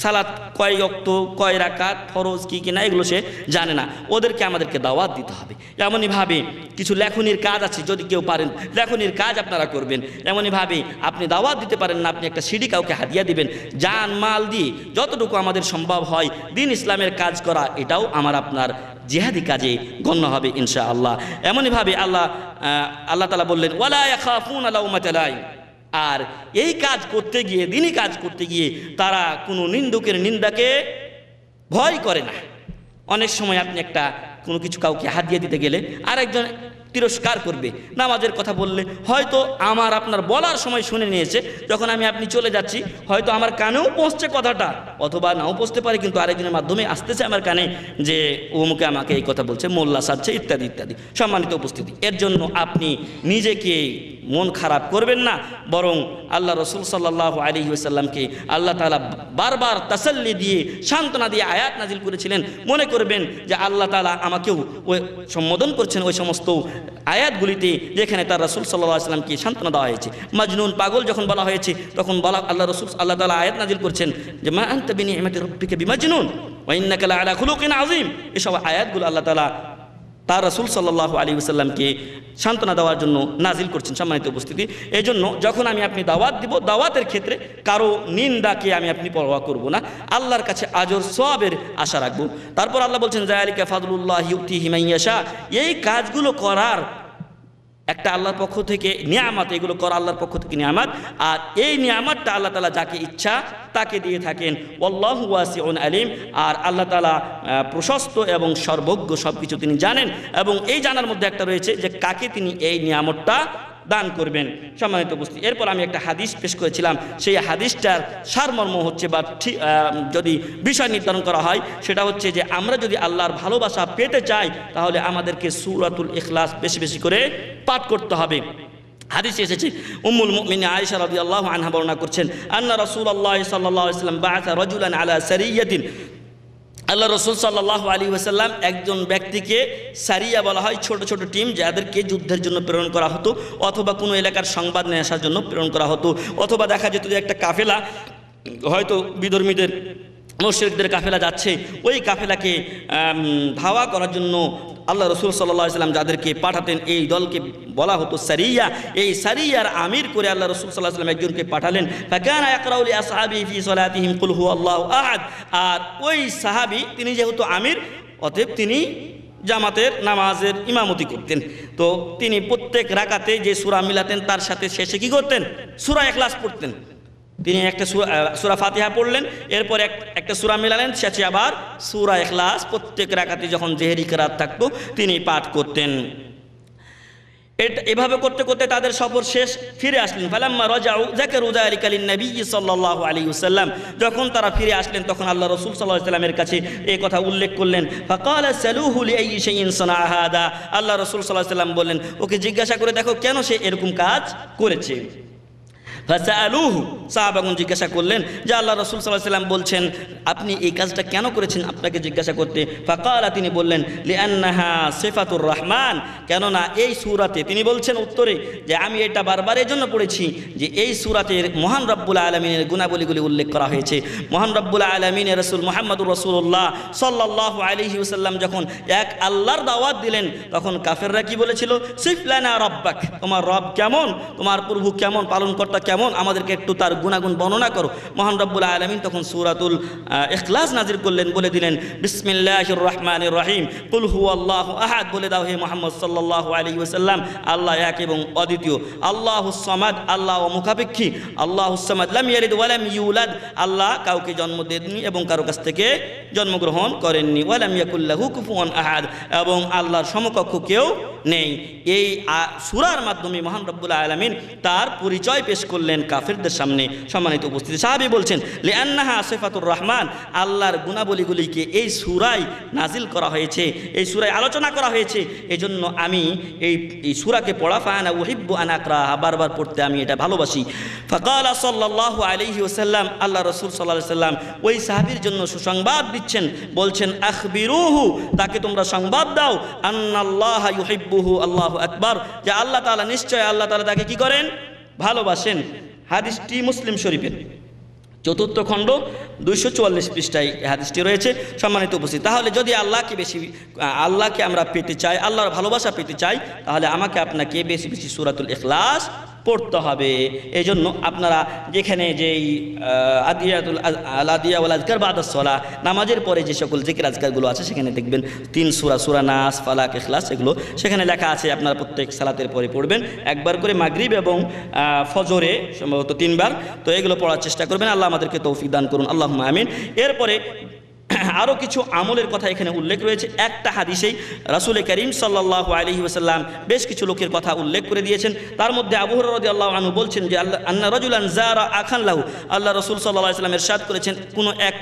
সালাত কয় ওয়াক্ত, কয় রাকাত, ফরজ কি কিনা এগুলো সে জানে না। ওদেরকে আমাদেরকে দাওয়াত দিতে হবে। এমনইভাবে কিছু লেখনির কাজ আছে, যদি কেউ পারেন লেখনির কাজ আপনারা করবেন। এমনইভাবে আপনি দাওয়াত দিতে পারেন না, আপনি একটা সিডি কাউকে হাদিয়া দিবেন। জান মাল দিয়ে যতটুকু আমাদের সম্ভব হয় দিন ইসলামের কাজ করা, এটাও আমার আপনার জিহাদি কাজে গণ্য হবে ইনশাআল্লাহ। এমনইভাবে আল্লাহ তাআলা বললেন, ওয়ালা ইয়াখাফুনা লাউমাতা লাইম। আর এই কাজ করতে গিয়ে, দিনই কাজ করতে গিয়ে তারা কোনো নিন্দুকের নিন্দাকে ভয় করে না। অনেক সময় আপনি একটা কোনো কিছু কাউকে হাদিয়া দিতে গেলে আরেকজন তিরস্কার করবে। নামাজের কথা বললে হয়তো আমার আপনার বলার সময় শুনে নিয়েছে, যখন আমি আপনি চলে যাচ্ছি হয়তো আমার কানেও পৌঁছছে কথাটা, অথবা নাও পৌঁছতে পারে, কিন্তু আরেকজনের মাধ্যমে আসতেছে আমার কানে যে অমুকে আমাকে এই কথা বলছে, মোল্লা সাজছে, ইত্যাদি ইত্যাদি। সম্মানিত উপস্থিতি, এর জন্য আপনি নিজেকে মন খারাপ করবেন না, বরং আল্লাহ রসুল সাল্লাল্লাহু আলাইহি ওয়াসাল্লামকে আল্লাহ তাআলা বারবার তাসাল্লি দিয়ে, সান্ত্বনা দিয়ে আয়াত নাজিল করেছিলেন। মনে করবেন যে আল্লাহ তাআলা আমাকেও ওই সম্বোধন করছেন ওই সমস্ত আয়াতগুলিতে যেখানে তার রাসূল সাল্লাল্লাহু আলাইহি ওয়াসাল্লামকে সান্ত্বনা দেওয়া হয়েছে। মাজনুন, পাগল যখন বলা হয়েছে তখন বলা আল্লাহ তাআলা আয়াত নাজিল করছেন যে মা আনতা বিনিআমাতি রাব্বিকা বিমাজনুন ওয়া ইন্নাকা লাআলা খুলুকিন আযীম। এসব আয়াতগুলো আল্লাহ তাআলা তার রাসূল সাল্লাল্লাহু আলাইহি ওয়াসাল্লামকে সান্ত্বনা দেওয়ার জন্য নাজিল করছেন। সম্মানিত উপস্থিতি, এই জন্য যখন আমি আপনি দাওয়াত দিব, দাওয়াতের ক্ষেত্রে কারো নিন্দাকে আমি আপনি পরোয়া করব না, আল্লাহর কাছে আজর সওয়াবের আশা রাখবো। তারপর আল্লাহ বলছেন, যালিকা ফাদলুল্লাহি ইউতিহি মান ইয়াশা। এই কাজগুলো করার একটা আল্লাহর পক্ষ থেকে নিয়ামত, এগুলো করা আল্লাহর পক্ষ থেকে নিয়ামত। আর এই নিয়ামতটা আল্লাহ তাআলা যাকে ইচ্ছা তাকে দিয়ে থাকেন। আল্লাহু ওয়াসিউন আলিম। আর আল্লাহ তাআলা প্রশস্ত এবং সর্বজ্ঞ, সব কিছু তিনি জানেন। এবং এই জানার মধ্যে একটা রয়েছে যে কাকে তিনি এই নিয়ামতটা দান করবেন। সম্মানিত উপস্থিতি, এরপর আমি একটা হাদিস পেশ করেছিলাম, সেই হাদিসটার সারমর্ম হচ্ছে বা যদি বিষয় নির্ধারণ করা হয় সেটা হচ্ছে যে আমরা যদি আল্লাহর ভালোবাসা পেতে চাই তাহলে আমাদেরকে সূরাতুল ইখলাস বেশি বেশি করে পাঠ করতে হবে। হাদিসে এসেছে, উম্মুল মুমিনিন আয়েশা রাদিয়াল্লাহু আনহা বর্ণনা করছেন, আন্না রাসূলুল্লাহ সাল্লাল্লাহু আলাইহি ওয়াসাল্লাম বা'আথা রাজুলান আলা সারিয়াতিন। আল্লাহ রসুল সাল্লাল্লাহু আলাইহি ওয়াসাল্লাম একজন ব্যক্তিকে, সারিয়া বলা হয় ছোট ছোট টিম যাদেরকে যুদ্ধের জন্য প্রেরণ করা হতো, অথবা কোনো এলাকার সংবাদ নিয়ে আসার জন্য প্রেরণ করা হতো, অথবা দেখা যেত যে একটা কাফেলা, হয়তো বিধর্মীদের মুশরিকদের কাফেলা যাচ্ছে, ওই কাফেলাকে ধাওয়া করার জন্য আল্লাহ রাসূল সাল্লাল্লাহু আলাইহি ওয়াসাল্লাম যাদেরকে পাঠাতেন এই দলকে বলা হতো সারিয়া। এই সারিয়ার আমির করে আল্লাহ রাসূল সাল্লাল্লাহু আলাইহি ওয়াসাল্লাম একজনকে পাঠালেন। ফাকানা ইয়াকরাউ লি আসহাবিহি ফি সালাতিহিম কুল হুয়াল্লাহু আহাদ। আর ওই সাহাবী তিনি যেহেতু আমির, অতএব তিনি জামাতের নামাজের ইমামতি করতেন। তো তিনি প্রত্যেক রাকাতে যে সূরা মিলাতেন তার সাথে শেষে কি করতেন? সূরা ইখলাস পড়তেন। তিনি একটা সূরা ফাতিহা পড়লেন, এরপর একটা সূরা মিলালেন, শেষে আবার সূরা ইখলাস প্রত্যেক রাকাতে যখন জেহরি কিরাত থাকতো তিনি পাঠ করতেন। এভাবে করতে করতে তাদের সফর শেষ, ফিরে আসলেন। ফালাম্মা রাজাউ যাকারু যালিকা লিন-নবী সাল্লাল্লাহু আলাইহি ওয়াসাল্লাম। যখন তারা ফিরে আসলেন তখন আল্লাহ রাসূল সাল্লাল্লাহু আলাইহি ওয়াসাল্লামের কাছে এই কথা উল্লেখ করলেন। ফাকালা সালুহু লিআইয়ি শাইইন সানা হাদা। আল্লাহ রাসূল সাল্লাল্লাহু আলাইহি ওয়াসাল্লাম বললেন, ওকে জিজ্ঞাসা করে দেখো কেন সে এরকম কাজ করেছে। ফাসালুহু, সাহাবাগণ জিজ্ঞাসা করলেন যে আল্লাহ রাসূল সাল্লাল্লাহু আলাইহি ওয়াসাল্লাম বলছেন আপনি এই কাজটা কেন করেছেন, আপনাকে জিজ্ঞাসা করতে। ফাকালা, তিনি বললেন লিআন্নাহা সিফাতুর রহমান। কেননা এই সূরাতে, তিনি বলছেন উত্তরে যে আমি এটা বারবার এই জন্য পড়েছি যে এই সূরাতে মহান রব্বুল আলামিনের গুণাবলীগুলি উল্লেখ করা হয়েছে। মহান রব্বুল আলামিনের রাসূল মুহাম্মদুর রাসূলুল্লাহ সাল্লাল্লাহু আলাইহি ওয়াসাল্লাম যখন এক আল্লাহর দাওয়াত দিলেন তখন কাফেররা কি বলেছিল? সিফলানা রাব্বাক, তোমার রব কেমন, তোমার প্রভু কেমন, পালনকর্তা কেমন, আমাদেরকে একটু তার গুণাগুণ বর্ণনা করো। মহান রব্বুল আলামিন তখন সূরাতুল ইখলাস নাজিল করলেন, বলে দিলেন বিসমিল্লাহির রহমানির রহিম কুল হুয়াল্লাহু আহাদ। বলে দাও হে মুহাম্মদ সাল্লাল্লাহু আলাইহি ওয়াসাল্লাম আল্লাহ এক এবং অদ্বিতীয়, আল্লাহুস সামাদ, আল্লাহ অমুখাপেক্ষী, আল্লাহুস সামাদ লাম ইয়ালিদ ওয়া লাম ইউলাদ, আল্লাহ কাউকে জন্ম দেননি এবং কারো কাছ থেকে জন্মগ্রহণ করেননি। ওয়া লাম ইয়াকুল লাহু কুফুয়ান আহাদ, এবং আল্লাহর সমকক্ষ কেউ নেই। এই সূরার মাধ্যমে মহান রব্বুল আলামিন তার পরিচয় পেশ করলেন কাফেরদের সামনে। সম্মানিত উপস্থিতি, সাহাবী বলছেন লিআন্নাহা সিফাতুর রহমান, আল্লাহর গুণাবলীগুলিকে এই সূরায় নাজিল করা হয়েছে, এই সূরায় আলোচনা করা হয়েছে। এজন্য আমি এই সূরাকে পড়া, ফাআনা উহিব্বু আন আকরাহা, বারবার পড়তে আমি এটা ভালোবাসি। ফাকালা সাল্লাল্লাহু আলাইহি ওয়াসাল্লাম, আল্লাহ রাসূল সাল্লাল্লাহু আলাইহি ওয়াসাল্লাম ওই সাহাবীর জন্য সুসংবাদ দিচ্ছেন, বলছেন আখবিরুহু, তাকে তোমরা সংবাদ দাও, আন্নাল্লাহা ইউহিব্বুহু, আল্লাহু আকবার, যে আল্লাহ তাআলা, নিশ্চয় আল্লাহ তাআলা তাকে কি করেন? ভালোবাসেন। হাদিসটি মুসলিম শরীফের 4th খণ্ড 244 পৃষ্ঠায় হাদিসটি রয়েছে। সম্মানিত উপস্থিতি, তাহলে যদি আল্লাহকে আমরা পেতে চাই, আল্লাহর ভালোবাসা পেতে চাই, তাহলে আমাকে আপনাকে বেশি বেশি সূরাতুল ইখলাস পড়তে হবে। এই জন্য আপনারা যেখানে যেই আদিয়া ওয়াল আযকার বাদাস সালাহ, নামাজের পরে যে সকল জিকির আজকারগুলো আছে সেখানে দেখবেন 3 সূরা নাস, ফালাক, ইখলাস, এগুলো সেখানে লেখা আছে। আপনারা প্রত্যেক সালাতের পরে পড়বেন, একবার করে মাগরিব এবং ফজরে সম্ভবত 3 বার। তো এগুলো পড়ার চেষ্টা করবেন। আল্লাহ আমাদেরকে তৌফিক দান করুন, আল্লাহুম্মা আমিন। এরপরে আরও কিছু আমলের কথা এখানে উল্লেখ রয়েছে। একটা হাদিসেই রাসূল করিম সাল্লাল্লাহু আলাইহি ওয়াসাল্লাম বেশ কিছু লোকের কথা উল্লেখ করে দিয়েছেন। তার মধ্যে আবু হুরায়রা রাদিয়াল্লাহু আনহু বলছেন যে আন্না রাজুলান যারা আখান লাহু, আল্লাহ রাসূল সাল্লাল্লাহু আলাইহি ওয়াসাল্লাম ইরশাদ করেছেন, কোনো এক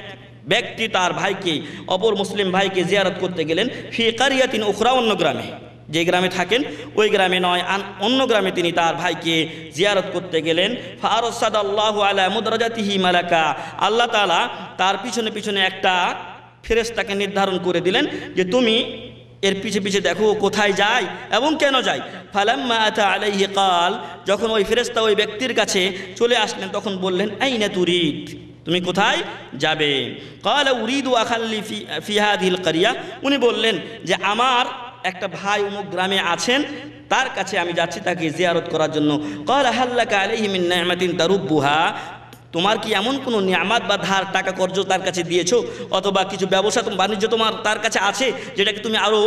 ব্যক্তি তার ভাইকে, অপর মুসলিম ভাইকে জিয়ারত করতে গেলেন, ফি কারিয়াতিন উখরা, অন্য গ্রামে, যে গ্রামে থাকেন ওই গ্রামে নয়, অন্য গ্রামে তিনি তার ভাইকে জিয়ারত করতে গেলেন। ফারসাদাল্লাহু আলা মুদরাজাতিহি মালাকা, আল্লাহ তাআলা তার পিছনে পিছনে একটা ফেরেশতাকে নির্ধারণ করে দিলেন যে তুমি এর পিছে পিছে দেখো কোথায় যায় এবং কেন যায়। ফালাম্মা আতা আলাইহি কাল, যখন ওই ফেরেশতা ওই ব্যক্তির কাছে চলে আসলেন তখন বললেন আইনা তুরিদ, তুমি কোথায় যাবে? ক্বালা উরিদু আখাল্লি ফি হাযিহিল কারিয়া, উনি বললেন যে আমার একটা ভাই অমুক গ্রামে আছেন, তার কাছে আমি যাচ্ছি তাকে জিয়ারত করার জন্য। ক্বালা হাল্লাকা আলাইহি মিন নি'মাতিন তারুব্বুহা, তোমার কি এমন কোনো নিয়ামত বা ধার টাকা কর্জ তার কাছে দিয়েছো, অথবা কিছু ব্যবসা বাণিজ্য তোমার তার কাছে আছে যেটাকে তুমি আরও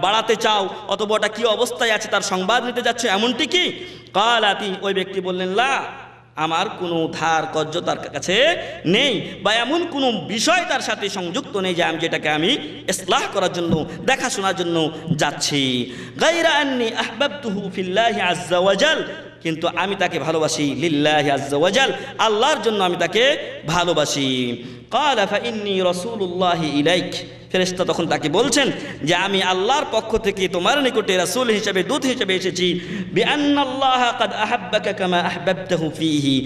বাড়াতে চাও, অথবা ওটা কী অবস্থায় আছে তার সংবাদ নিতে যাচ্ছ, এমনটি কি? ক্বালাতি, ওই ব্যক্তি বললেন লা, আমার কোনো ধার কর্জ তার কাছে নেই, বা এমন কোনো বিষয় তার সাথে সংযুক্ত নেই যে আমি যেটাকে আমি ইসলাহ করার জন্য, দেখাশোনার জন্য যাচ্ছি। গায়রা আন্নী আহবাবতুহু ফিল্লাহি আযজা ওয়াজাল, কিন্তু আমি তাকে ভালোবাসি লিল্লাহি আযজা ওয়াজাল, আল্লাহর জন্য আমি তাকে ভালোবাসি। ক্বালা ফাইন্নী রাসূলুল্লাহি ইলাইক, ফেরেশতা তখন তাকে বলছেন যে আমি আল্লাহর পক্ষ থেকে তোমার নিকটে রাসূল হিসেবে, দূত হিসেবে এসেছি। বিআন্নাল্লাহা ক্বাদ আহাব্বাকা কামা আহবাবতাহু ফীহি,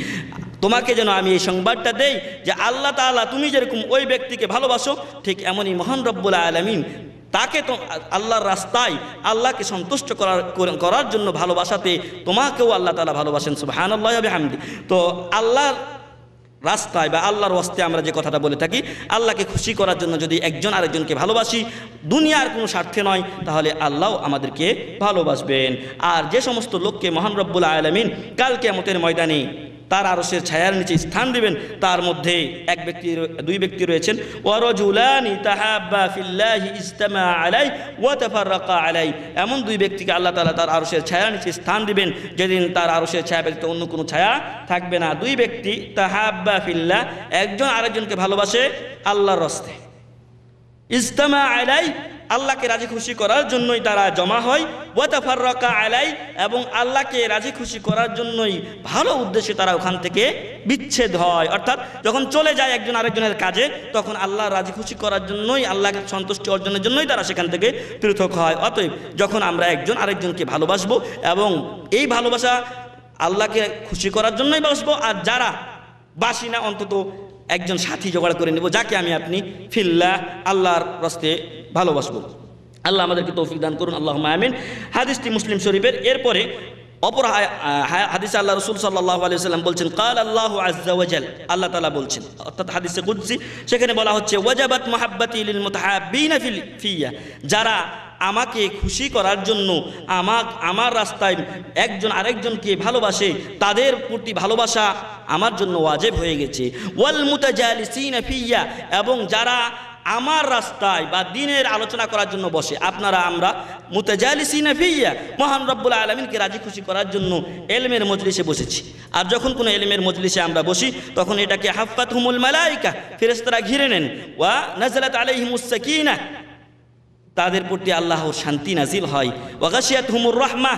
তোমাকে যেন আমি এই সংবাদটা দেই যে আল্লাহ তাআলা তুমি যেরকম ওই ব্যক্তিকে ভালোবাসো, ঠিক এমনই মহান রব্বুল আলামিন তাকে তো আল্লাহর রাস্তায় আল্লাহকে সন্তুষ্ট করার জন্য ভালোবাসাতে তোমাকেও আল্লাহ তাআলা ভালোবাসেন। সুবহানাল্লাহি ওয়া বিহামদি। তো আল্লাহর রাস্তায় বা আল্লাহর ওয়াস্তে আমরা যে কথাটা বলে থাকি, আল্লাহকে খুশি করার জন্য যদি একজন আরেকজনকে ভালোবাসি, দুনিয়ার কোনো স্বার্থে নয়, তাহলে আল্লাহ আমাদেরকে ভালোবাসবেন। আর যে সমস্ত লোককে মহান রব্বুল আলামিন কাল কিয়ামতের ময়দানে তার আরশের ছায়ার নিচে স্থান দিবেন, তার মধ্যে দুই ব্যক্তি রয়েছেন, ওয়ারাজুলানি তাহাব্বা ফিল্লাহি ইজতামা আলাই ওয়া তাফাররাকা আলাই। এমন দুই ব্যক্তিকে আল্লাহ তাআলা তার আরশের ছায়ার নিচে স্থান দিবেন, যেদিন তার আরশের ছায়া ব্যতীত অন্য কোনো ছায়া থাকবে না। দুই ব্যক্তি তাহাব্বা ফিল্লাহ, একজন আরেকজনকে ভালোবাসে আল্লাহর রাস্তায়, ইজতামা আলাই, আল্লাহকে রাজি খুশি করার জন্যই তারা জমা হয়, ওয়া তাফাররাকা আলাই, এবং আল্লাহকে রাজি খুশি করার জন্যই ভালো উদ্দেশ্যে তারা ওখান থেকে বিচ্ছেদ হয়। অর্থাৎ যখন চলে যায় একজন আরেকজনের কাজে, তখন আল্লাহ রাজি খুশি করার জন্যই, আল্লাহকে সন্তুষ্টি অর্জনের জন্যই তারা সেখান থেকে পৃথক হয়। অতএব যখন আমরা একজন আরেকজনকে ভালোবাসবো এবং এই ভালোবাসা আল্লাহকে খুশি করার জন্যই বাসবো, আর যারা বাসি না অন্তত একজন সাথী জোগাড় করে নেব যাকে আমি আপনি ফিল্লাহ আল্লাহর রাস্তে ভালোবাসবো। আল্লাহ আমাদেরকে তৌফিক দান করুন, আল্লাহুম্মা আমিন। হাদিসটি মুসলিম শরীফের। এরপরে অপর হাদিসে আল্লাহ রাসূল সাল্লাল্লাহু আলাইহি ওয়াসাল্লাম বলছেন, ক্বাল আল্লাহু আযজা ওয়া জাল, আল্লাহ তাআলা বলছেন, অর্থাৎ হাদিসে কুদসি, সেখানে বলা হচ্ছে ওয়াজাবাত মুহাব্বাতি লিল মুতাহাব্বিনা ফিয়া, যারা আমাকে খুশি করার জন্য আমার রাস্তায় একজন আরেকজনকে ভালোবাসে, তাদের প্রতি ভালোবাসা আমার জন্য ওয়াজিব হয়ে গেছে। ওয়াল মুতাজালিসিনা ফিয়া, এবং যারা আমার রাস্তায় বা দ্বীনের আলোচনা করার জন্য বসে, আমরা মুতাজালিসিনা ফিয়া, মহান রব্বুল আলামিনকে রাজি খুশি করার জন্য ইলমের মজলিসে বসেছি। আর যখন কোনো ইলমের মজলিসে আমরা বসি, তখন এটাকে হাফাতহুমুল মালাইকা, ফেরেশতারা ঘিরে নেন, ওয়া নাযালাত আলাইহিমুস সাকিনাহ, তাদের প্রতি আল্লাহর শান্তি নাজিল হয়, ওয়া গাশিয়াতহুমুর রাহমাহ,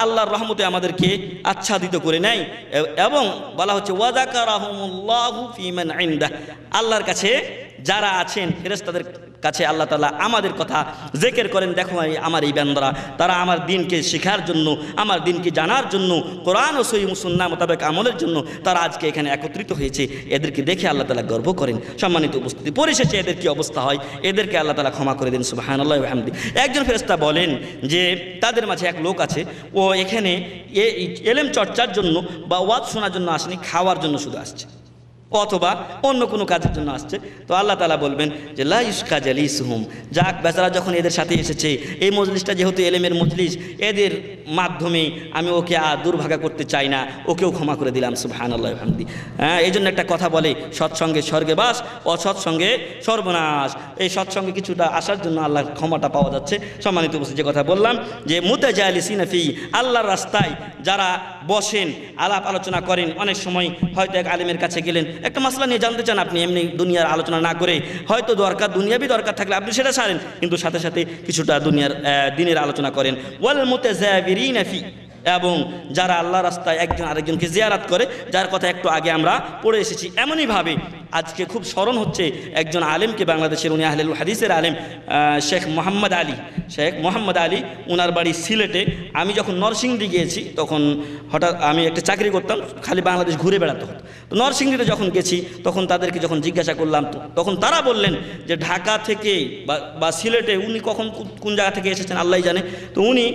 আল্লাহর রহমতে আমাদেরকে আচ্ছাদিত করে নেয়, এবং বলা হচ্ছে ওয়া যাকারাহুমুল্লাহু ফীমান ইনদাহ, আল্লাহর কাছে যারা আছেন ফেরেশতাদের কাছে আল্লাহ তাআলা আমাদের কথা জিকির করেন। দেখো আমার এই বান্দারা, তারা আমার দ্বীনকে শেখার জন্য, আমার দ্বীনকে জানার জন্য, কোরআন ও সহিহ সুন্নাহ মোতাবেক আমলের জন্য তারা আজকে এখানে একত্রিত হয়েছে। এদেরকে দেখে আল্লাহ তাআলা গর্ব করেন। সম্মানিত উপস্থিতি, পরিশেষে এদের কি অবস্থা হয়, এদেরকে আল্লাহ তাআলা ক্ষমা করে দেন। সুবহানাল্লাহি ওয়া বিহামদিহি। একজন ফেরেশতা বলেন যে তাদের মাঝে এক লোক আছে, ও এখানে ইলম চর্চার জন্য বা ওয়াজ শোনার জন্য আসেনি, খাওয়ার জন্য শুধু আসছে, অথবা অন্য কোনো কাজের জন্য আসছে। তো আল্লাহ তাআলা বলবেন যে লা ইশকা জালিসুহুম, যাক বেচারা যখন এদের সাথে এসেছে, এই মজলিসটা যেহেতু ইলমের মজলিস, এদের মাধ্যমে আমি ওকে আর দুর্ভাগা করতে চাই না, ওকেও ক্ষমা করে দিলাম। সুবহানাল্লাহি ওয়া বিহামদিহি। এই জন্য একটা কথা বলে, সৎসঙ্গে স্বর্গে বাস, অসৎসঙ্গে সর্বনাশ। এই সৎসঙ্গে কিছুটা আসার জন্য আল্লাহর ক্ষমাটা পাওয়া যাচ্ছে। সম্মানিত উপস্থিতি, যে কথা বললাম যে মুতাজালিসিনা ফি, আল্লাহর রাস্তায় যারা বসেন, আলাপ আলোচনা করেন, অনেক সময় হয়তো এক আলেমের কাছে গেলেন, একটা মাসলা নিয়ে জানতে চান, আপনি এমনি দুনিয়ার আলোচনা না করে, হয়তো দুনিয়াবি দরকার থাকলে আপনি সেটা সারেন, কিন্তু সাথে সাথে কিছুটা দ্বীনের আলোচনা করেন। ওয়াল মুতাযাবিরিনা ফি, এবং যারা আল্লাহ রাস্তায় একজন আরেকজনকে জিয়ারাত করে, যার কথা একটু আগে আমরা পড়ে এসেছি। এমনইভাবে আজকে খুব স্মরণ হচ্ছে একজন আলেমকে, বাংলাদেশের, উনি আহলুল হাদিসের আলেম, শেখ মোহাম্মদ আলী, ওনার বাড়ি সিলেটে। আমি যখন নরসিংদী গিয়েছি, তখন হঠাৎ আমি একটা চাকরি করতাম, খালি বাংলাদেশ ঘুরে বেড়াতে হতো। তো নরসিংদীতে যখন গেছি, তখন তাদেরকে যখন জিজ্ঞাসা করলাম, তখন তারা বললেন যে ঢাকা থেকে বা সিলেটে, উনি কখন কোন জায়গা থেকে এসেছেন আল্লাহই জানে। তো উনি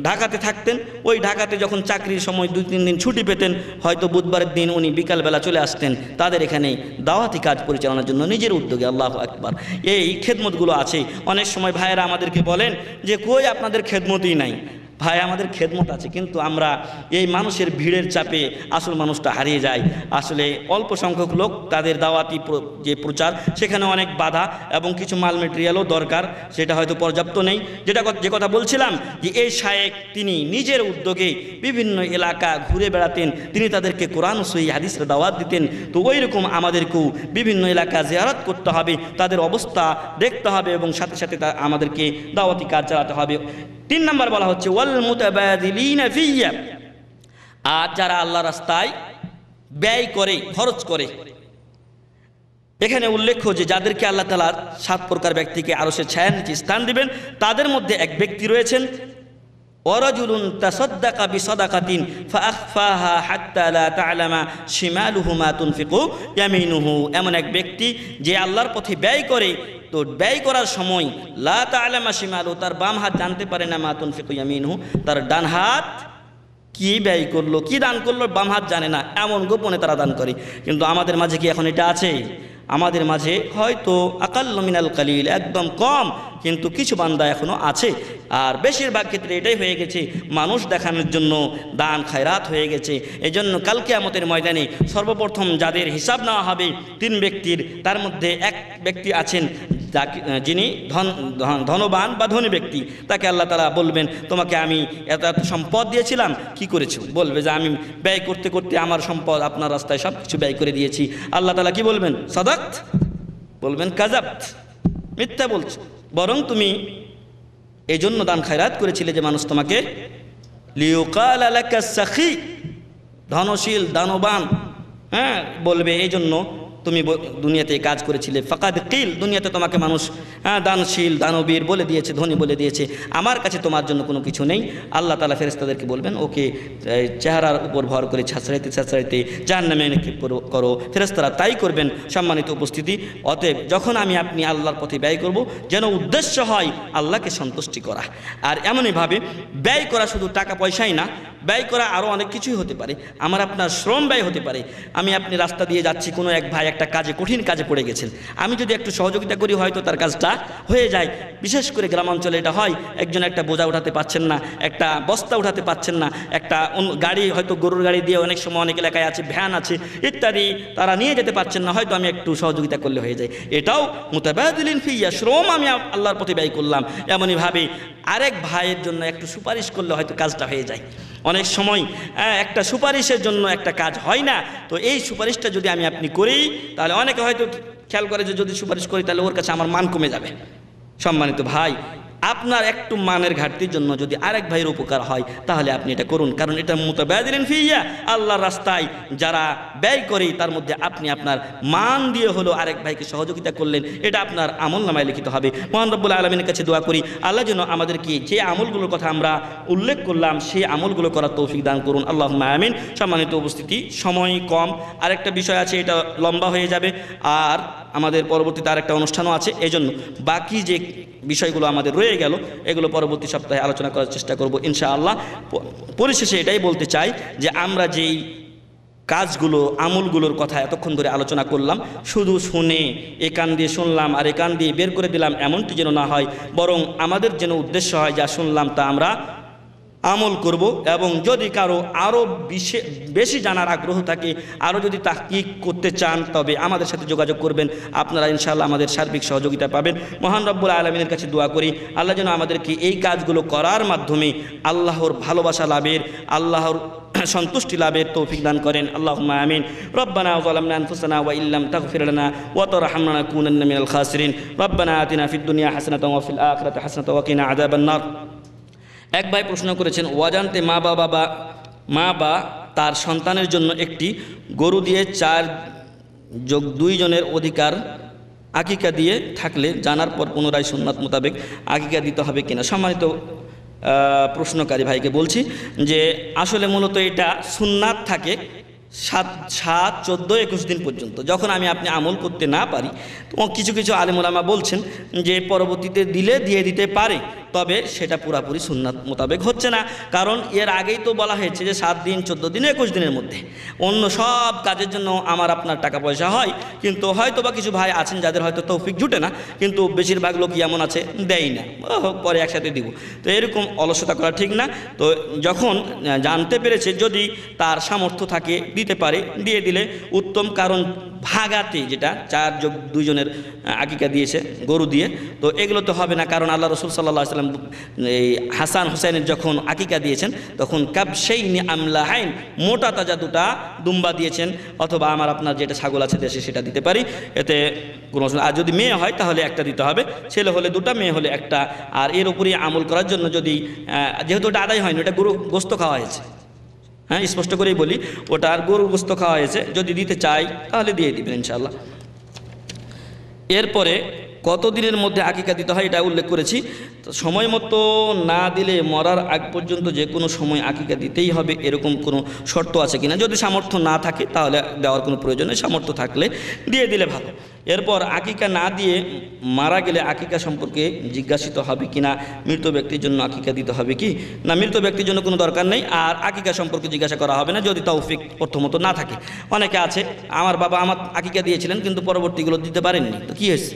ঢাকাতে থাকতেন, ওই ঢাকাতে যখন চাকরির সময় 2-3 দিন ছুটি পেতেন, হয়তো বুধবারের দিন উনি বিকালবেলা চলে আসতেন তাদের এখানে দাওয়াতি কাজ পরিচালনার জন্য নিজের উদ্যোগে। আল্লাহু আকবার। এই খেদমতগুলো আছে। অনেক সময় ভাইয়েরা আমাদেরকে বলেন যে কই আপনাদের খেদমতই নাই। ভাই, আমাদের খেদমত আছে, কিন্তু আমরা এই মানুষের ভিড়ের চাপে আসল মানুষটা হারিয়ে যায়। আসলে অল্প সংখ্যক লোক, তাদের দাওয়াতি যে প্রচার, সেখানে অনেক বাধা এবং কিছু মাল মেটেরিয়ালও দরকার, সেটা হয়তো পর্যাপ্ত নেই। যে কথা বলছিলাম, যে এই শায়েখ তিনি নিজের উদ্যোগে বিভিন্ন এলাকা ঘুরে বেড়াতেন, তিনি তাদেরকে কোরআন ও সহিহ হাদিসের দাওয়াত দিতেন। তো ওই রকম আমাদেরকেও বিভিন্ন এলাকা জিয়ারত করতে হবে, তাদের অবস্থা দেখতে হবে, এবং সাথে সাথে আমাদেরকে দাওয়াতি কাজ চালাতে হবে। 3 নম্বর বলা হচ্ছে ওয়াল মুতাবাদিলিনা ফিয়া, আর যারা আল্লাহ রাস্তায় ব্যয় করে, খরচ করে। এখানে উল্লেখ্য যে যাদেরকে আল্লাহ তাআলা 7 প্রকার ব্যক্তিকে আরশের ছায়ার নিচে স্থান দিবেন, তাদের মধ্যে এক ব্যক্তি রয়েছেন ওয়ারাজুলুন তাসাদ্দাকা বিসাদাকাতিন ফাআখফাহা হাত্তা লা তা'লামা শিমালুহু মা তুনফিকু ইয়ামিনুহু, এমন এক ব্যক্তি যে আল্লাহর পথে ব্যয় করে, তো ব্যয় করার সময় লা তা'লামা শিমালু, তার বাম হাত জানতে পারে না, মা তুনফিকু ইয়ামিনুহু, তার ডান হাত কি ব্যয় করলো, কি দান করলো, বাম হাত জানে না, এমন গোপনে তারা দান করে। কিন্তু আমাদের মাঝে কি এখন এটা আছে? আমাদের মাঝে হয়তো আকাল্লু মিনাল কালিল, একদম কম, কিন্তু কিছু বান্দা এখনও আছে। আর বেশিরভাগ ক্ষেত্রে এটাই হয়ে গেছে, মানুষ দেখানোর জন্য দান খায়রাত হয়ে গেছে। এই জন্য কাল কিয়ামতের ময়দানে সর্বপ্রথম যাদের হিসাব নেওয়া হবে 3 ব্যক্তির, তার মধ্যে এক ব্যক্তি আছেন যিনি ধনবান বা ধনী ব্যক্তি। তাকে আল্লাহ তাআলা বলবেন, তোমাকে আমি এত এত সম্পদ দিয়েছিলাম, কি করেছো? বলবে যে আমি ব্যয় করতে করতে আমার সম্পদ আপনার রাস্তায় সব কিছু ব্যয় করে দিয়েছি। আল্লাহ তাআলা কি বলবেন? সাদাক্ত, বলবেন কাযাবত, মিথ্যা বলছো, বরং তুমি এই জন্য দান খায়রাত করেছিলে যে মানুষ তোমাকে লিউকাল লাকা সাখী, ধনশীল দানবান, হ্যাঁ বলবে এই জন্য তুমি দুনিয়াতে কাজ করেছিলে। ফাকাদ কিল, দুনিয়াতে তোমাকে মানুষ দানশীল দানবীর বলে দিয়েছে, ধনী বলে দিয়েছে, আমার কাছে তোমার জন্য কোনো কিছু নেই। আল্লাহ তাআলা ফেরেশতাদেরকে বলবেন, ওকে চেহারার উপর ভর করে ছাঁচড়াইতে ছাঁচড়াইতে জাহান্নামে নিক্ষেপ করো। ফেরেশতারা তাই করবেন। সম্মানিত উপস্থিতি, অতএব যখন আপনি আল্লাহর পথে ব্যয় করব, যেন উদ্দেশ্য হয় আল্লাহকে সন্তুষ্টি করা। আর এমনইভাবে ব্যয় করা শুধু টাকা পয়সাই না, ব্যয় করা আরও অনেক কিছুই হতে পারে। আমার আপনার শ্রম ব্যয় হতে পারে। আপনি রাস্তা দিয়ে যাচ্ছি, কোনো এক ভাই একটা কাজে, কঠিন কাজে পড়ে গেছেন, আমি যদি একটু সহযোগিতা করি হয়তো তার কাজটা হয়ে যায়। বিশেষ করে গ্রামাঞ্চলে এটা হয়, একজন একটা বোঝা উঠাতে পারছেন না, একটা বস্তা উঠাতে পারছেন না, একটা গাড়ি হয়তো গরুর গাড়ি দিয়ে, অনেক সময় অনেক এলাকায় আছে ভ্যান আছে ইত্যাদি, তারা নিয়ে যেতে পারছেন না, হয়তো আমি একটু সহযোগিতা করলে হয়ে যায়। এটাও মুতাবাদিলিন ফিয়া, শ্রম আমি আল্লাহর পথে ব্যয় করলাম। এমনইভাবে আরেক ভাইয়ের জন্য একটু সুপারিশ করলে হয়তো কাজটা হয়ে যায়। অনেক সময় একটা সুপারিশের জন্য একটা কাজ হয় না, তো এই সুপারিশটা যদি আপনি করি, তাহলে অনেকে হয়তো খেয়াল করে যে যদি সুপারিশ করি তাহলে ওর কাছে আমার মান কমে যাবে। সম্মানিত ভাই, আপনার একটু মানের ঘাটতির জন্য যদি আরেক ভাইয়ের উপকার হয়, তাহলে আপনি এটা করুন, কারণ এটা মুতাবাদিলিন ফিয়া, আল্লাহর রাস্তায় যারা ব্যয় করে তার মধ্যে আপনি আপনার মান দিয়ে হলো আরেক ভাইকে সহযোগিতা করলেন, এটা আপনার আমলনামায় লিখিত হবে। মহান রব্বুল আলামিনের কাছে দোয়া করি, আল্লাহ যেন আমাদেরকে যে আমলগুলোর কথা আমরা উল্লেখ করলাম সেই আমলগুলো করার তৌফিক দান করুন, আল্লাহুম্মা আমিন। সম্মানিত উপস্থিতি, সময় কম, আরেকটা বিষয় আছে, এটা লম্বা হয়ে যাবে, আর আমাদের পরবর্তীতে আরেকটা অনুষ্ঠানও আছে। এজন্য বাকি যে বিষয়গুলো আমাদের রয়ে গেল, এগুলো পরবর্তী সপ্তাহে আলোচনা করার চেষ্টা করব ইনশাআল্লাহ। পরিশেষে এটাই বলতে চাই যে আমরা যেই কাজগুলো, আমলগুলোর কথা এতক্ষণ ধরে আলোচনা করলাম, শুধু শুনে এ কান দিয়ে শুনলাম আর এ কান দিয়ে বের করে দিলাম, এমনটি যেন না হয়, বরং আমাদের যেন উদ্দেশ্য হয় যা শুনলাম তা আমরা আমল করব। এবং যদি কারো আরও বেশি জানার আগ্রহ থাকে, আরও যদি তাহকিক করতে চান, তবে আমাদের সাথে যোগাযোগ করবেন, আপনারা ইনশাআল্লাহ আমাদের সার্বিক সহযোগিতা পাবেন। মহান রব্বুল আলামিনের কাছে দোয়া করি, আল্লাহ যেন আমাদেরকে এই কাজগুলো করার মাধ্যমে আল্লাহর ভালোবাসা লাভের, আল্লাহর সন্তুষ্টি লাভের তৌফিক দান করেন, আল্লাহুম্মা আমিন। রব্বানা যালামনা আনফুসানা ওয়া ইল্লাম তাগফির লানা ওয়া তারহামনা লানাকুনান্না মিনাল খাসিরিন। রব্বানা আতিনা ফিদ দুনিয়া হাসানাতাও ওয়া ফিল আখিরাতি হাসানাতাও ওয়া কিনা আযাবান নার। এক ভাই প্রশ্ন করেছেন, অজান্তে মা বা তার সন্তানের জন্য একটি গরু দিয়ে 4+2 জনের অধিকার আকিকা দিয়ে থাকলে জানার পর পুনরায় সুন্নাত মোতাবেক আকিকা দিতে হবে কিনা। সম্মানিত প্রশ্নকারী ভাইকে বলছি যে আসলে মূলত এটা সুন্নাত থাকে 7, 14, 21 দিন পর্যন্ত। যখন আপনি আমল করতে না পারি, তো কিছু কিছু আলেম ওলামা বলছেন যে পরবর্তীতে দিয়ে দিতে পারে, তবে সেটা পুরাপুরি সুন্নাত মোতাবেক হচ্ছে না। কারণ এর আগেই তো বলা হয়েছে যে 7 দিন, 14 দিন, 21 দিনের মধ্যে অন্য সব কাজের জন্য আমার আপনার টাকা পয়সা হয়, কিন্তু হয়তো বা কিছু ভাই আছেন যাদের হয়তো তৌফিক জুটে না, কিন্তু বেশিরভাগ লোকই এমন আছে দেয় না, পরে একসাথে দিব। তো এরকম অলসতা করা ঠিক না। তো যখন জানতে পেরেছে, যদি তার সামর্থ্য থাকে দিতে পারে, দিয়ে দিলে উত্তম। কারণ ভাগাতে যেটা 4+2 জনের আকিকা দিয়েছে গরু দিয়ে, তো এগুলো তো হবে না। কারণ আল্লাহ রাসূল সাল্লাল্লাহু আলাইহি ওয়াসাল্লাম এই হাসান হুসাইনের যখন আকিকা দিয়েছেন, তখন কাবশাইনি আমলাহাইন, মোটা তাজা 2টা দুম্বা দিয়েছেন, অথবা আমার আপনার যেটা ছাগল আছে দেশে সেটা দিতে পারি, এতে কোনো। আর যদি মেয়ে হয় তাহলে একটা দিতে হবে, ছেলে হলে 2টা, মেয়ে হলে একটা। আর এর উপরই আমল করার জন্য যদি, যেহেতু ওটা আদায় হয়নি, ওটা গরু গোস্ত খাওয়া হয়েছে, হ্যাঁ স্পষ্ট করেই বলি, ওটা আর গরুর গোস্ত খাওয়া হয়েছে, যদি দিতে চাই তাহলে দিয়ে দিবেন ইনশাআল্লাহ। এরপরে কত দিনের মধ্যে আকিকা দিতে হয় এটা উল্লেখ করেছি। তো সময় মতো না দিলে মরার আগ পর্যন্ত যে কোনো সময় আকিকা দিতেই হবে এরকম কোনো শর্ত আছে কিনা, যদি সামর্থ্য না থাকে তাহলে দেওয়ার কোনো প্রয়োজন নেই, সামর্থ্য থাকলে দিয়ে দিলে ভালো। এরপর আকিকা না দিয়ে মারা গেলে আকিকা সম্পর্কে জিজ্ঞাসিত হবে কি না, মৃত ব্যক্তির জন্য আকিকা দিতে হবে কি না, মৃত ব্যক্তির জন্য কোনো দরকার নেই, আর আকিকা সম্পর্কে জিজ্ঞাসা করা হবে না যদি তৌফিক প্রথমত না থাকে। অনেকে আছে আমার বাবা আমার আকিকা দিয়েছিলেন কিন্তু পরবর্তীগুলো দিতে পারেননি, তো কী হয়েছে,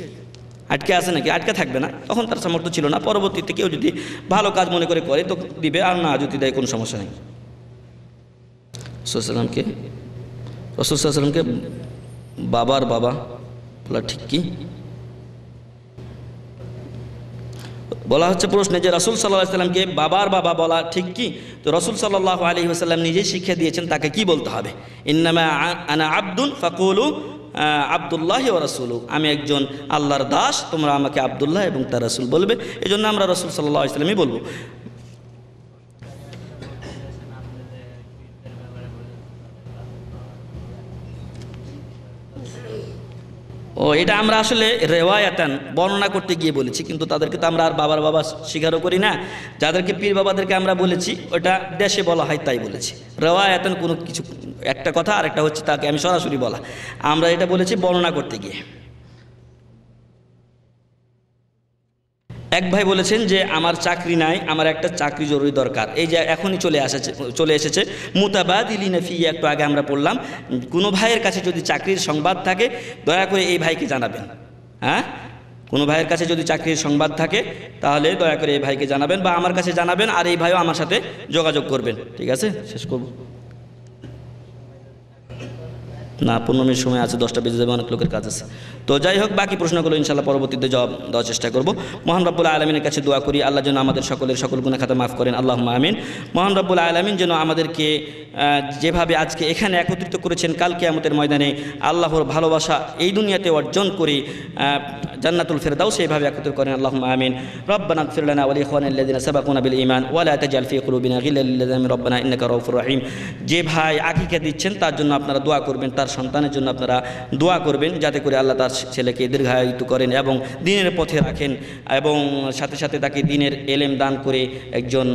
আটকে আছে নাকি? আটকে থাকবে না, তখন তার সামর্থ্য ছিল না, পরবর্তীতে কেউ যদি ভালো কাজ মনে করে তো দিবে, আর না যদি দেয় কোনো সমস্যা নেই। রসুলকে বাবার বাবা বলা ঠিক কি? বলা হচ্ছে প্রশ্নে যে রাসূল সাল্লাল্লাহু আলাইহি ওয়াসাল্লামকে বাবার বাবা বলা ঠিক কি? তো রাসূল সাল্লাল্লাহু আলাইহি ওয়াসাল্লাম নিজেই শিক্ষা দিয়েছেন তাকে কি বলতে হবে। ইন্নামা আনা আবদুন ফাকুলু আব্দুল্লাহি ওয়া রাসূলু, আমি একজন আল্লাহর দাস, তোমরা আমাকে আব্দুল্লাহ এবং তার রাসূল বলবে। এই জন্য আমরা রাসূল সাল্লাল্লাহু আলাইহি ওয়াসাল্লামই বলবো। ও এটা আমরা আসলে রেওয়ায়াতান বর্ণনা করতে গিয়ে বলেছি, কিন্তু তাদেরকে তো আমরা আর বাবার বাবা স্বীকারও করি না। যাদেরকে পীর বাবাদেরকে আমরা বলেছি ওটা দেশে বলা হয় তাই বলেছি। রেওয়ায়াতান কোনো কিছু একটা কথা, আর একটা হচ্ছে তাকে আমি সরাসরি বলা, আমরা এটা বলেছি বর্ণনা করতে গিয়ে। এক ভাই বলেছেন যে আমার চাকরি নাই, আমার একটা চাকরি জরুরি দরকার। এই যে এখনই চলে এসেছে মুতাবাদিলিনা ফি, একটু আগে আমরা পড়লাম। কোনো ভাইয়ের কাছে যদি চাকরির সংবাদ থাকে দয়া করে এই ভাইকে জানাবেন। হ্যাঁ, কোনো ভাইয়ের কাছে যদি চাকরির সংবাদ থাকে তাহলে দয়া করে এই ভাইকে জানাবেন বা আমার কাছে জানাবেন, আর এই ভাইও আমার সাথে যোগাযোগ করবেন। ঠিক আছে, শেষ করব না, 15 মিনিট সময় আছে, 10টা বেজে যাবে, অনেক লোকের কাজ আছে। তো যাই হোক, বাকি প্রশ্নগুলো ইনশাআল্লাহ পরবর্তীতে জবাব দেওয়ার চেষ্টা করব। মহান রব্বুল আলামিনের কাছে দোয়া করি আল্লাহ যেন আমাদের সকল গুনাহ খাতা মাফ করেন, আল্লাহুম্মা আমিন। মহান রব্বুল আলামিন যেন আমাদেরকে যেভাবে আজকে এখানে একত্রিত করেছেন, কাল কিয়ামতের ময়দানে আল্লাহর ভালোবাসা এই দুনিয়াতে অর্জন করে জান্নাতুল ফিরদাউস এইভাবে একত্রিত করেন, আল্লাহুম্মা আমিন। রব্বানা ইগফির লানা ওয়া লিইখওয়ানিল্লাযিনা সাবাকুনা বিল ঈমান ওয়া লা তাজআল ফি কুলুবিনা গিল্লাল লিল্লাযিনা আমানু রব্বানা ইন্নাকা রাউফুর রহিম। যে ভাই আকিকা দিচ্ছেন তার জন্য আপনারা দোয়া করবেন, তার সন্তানের জন্য আপনারা দোয়া করবেন, যাতে করে আল্লাহ তার ছেলেকে দীর্ঘায়িত করেন এবং দ্বীনের পথে রাখেন, এবং সাথে সাথে তাকে দ্বীনের এলেম দান করে একজন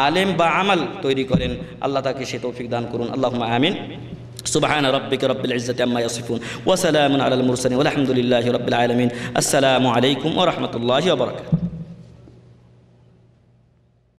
আলেম বা আমাল তৈরি করেন। আল্লাহ তাকে সে তৌফিক দান করুন, আল্লাহুম্মা আমিন। সুবহান রাব্বিকা রাব্বিল ইজ্জাতি আম্মা ইয়াসিফুন ওয়া সালামুন আলাল মুরসালিন ওয়া আলহামদুলিল্লাহি রাব্বিল আলামিন। আসসালামু আলাইকুম ওয়া রাহমাতুল্লাহি ওয়া বারাকাতুহু।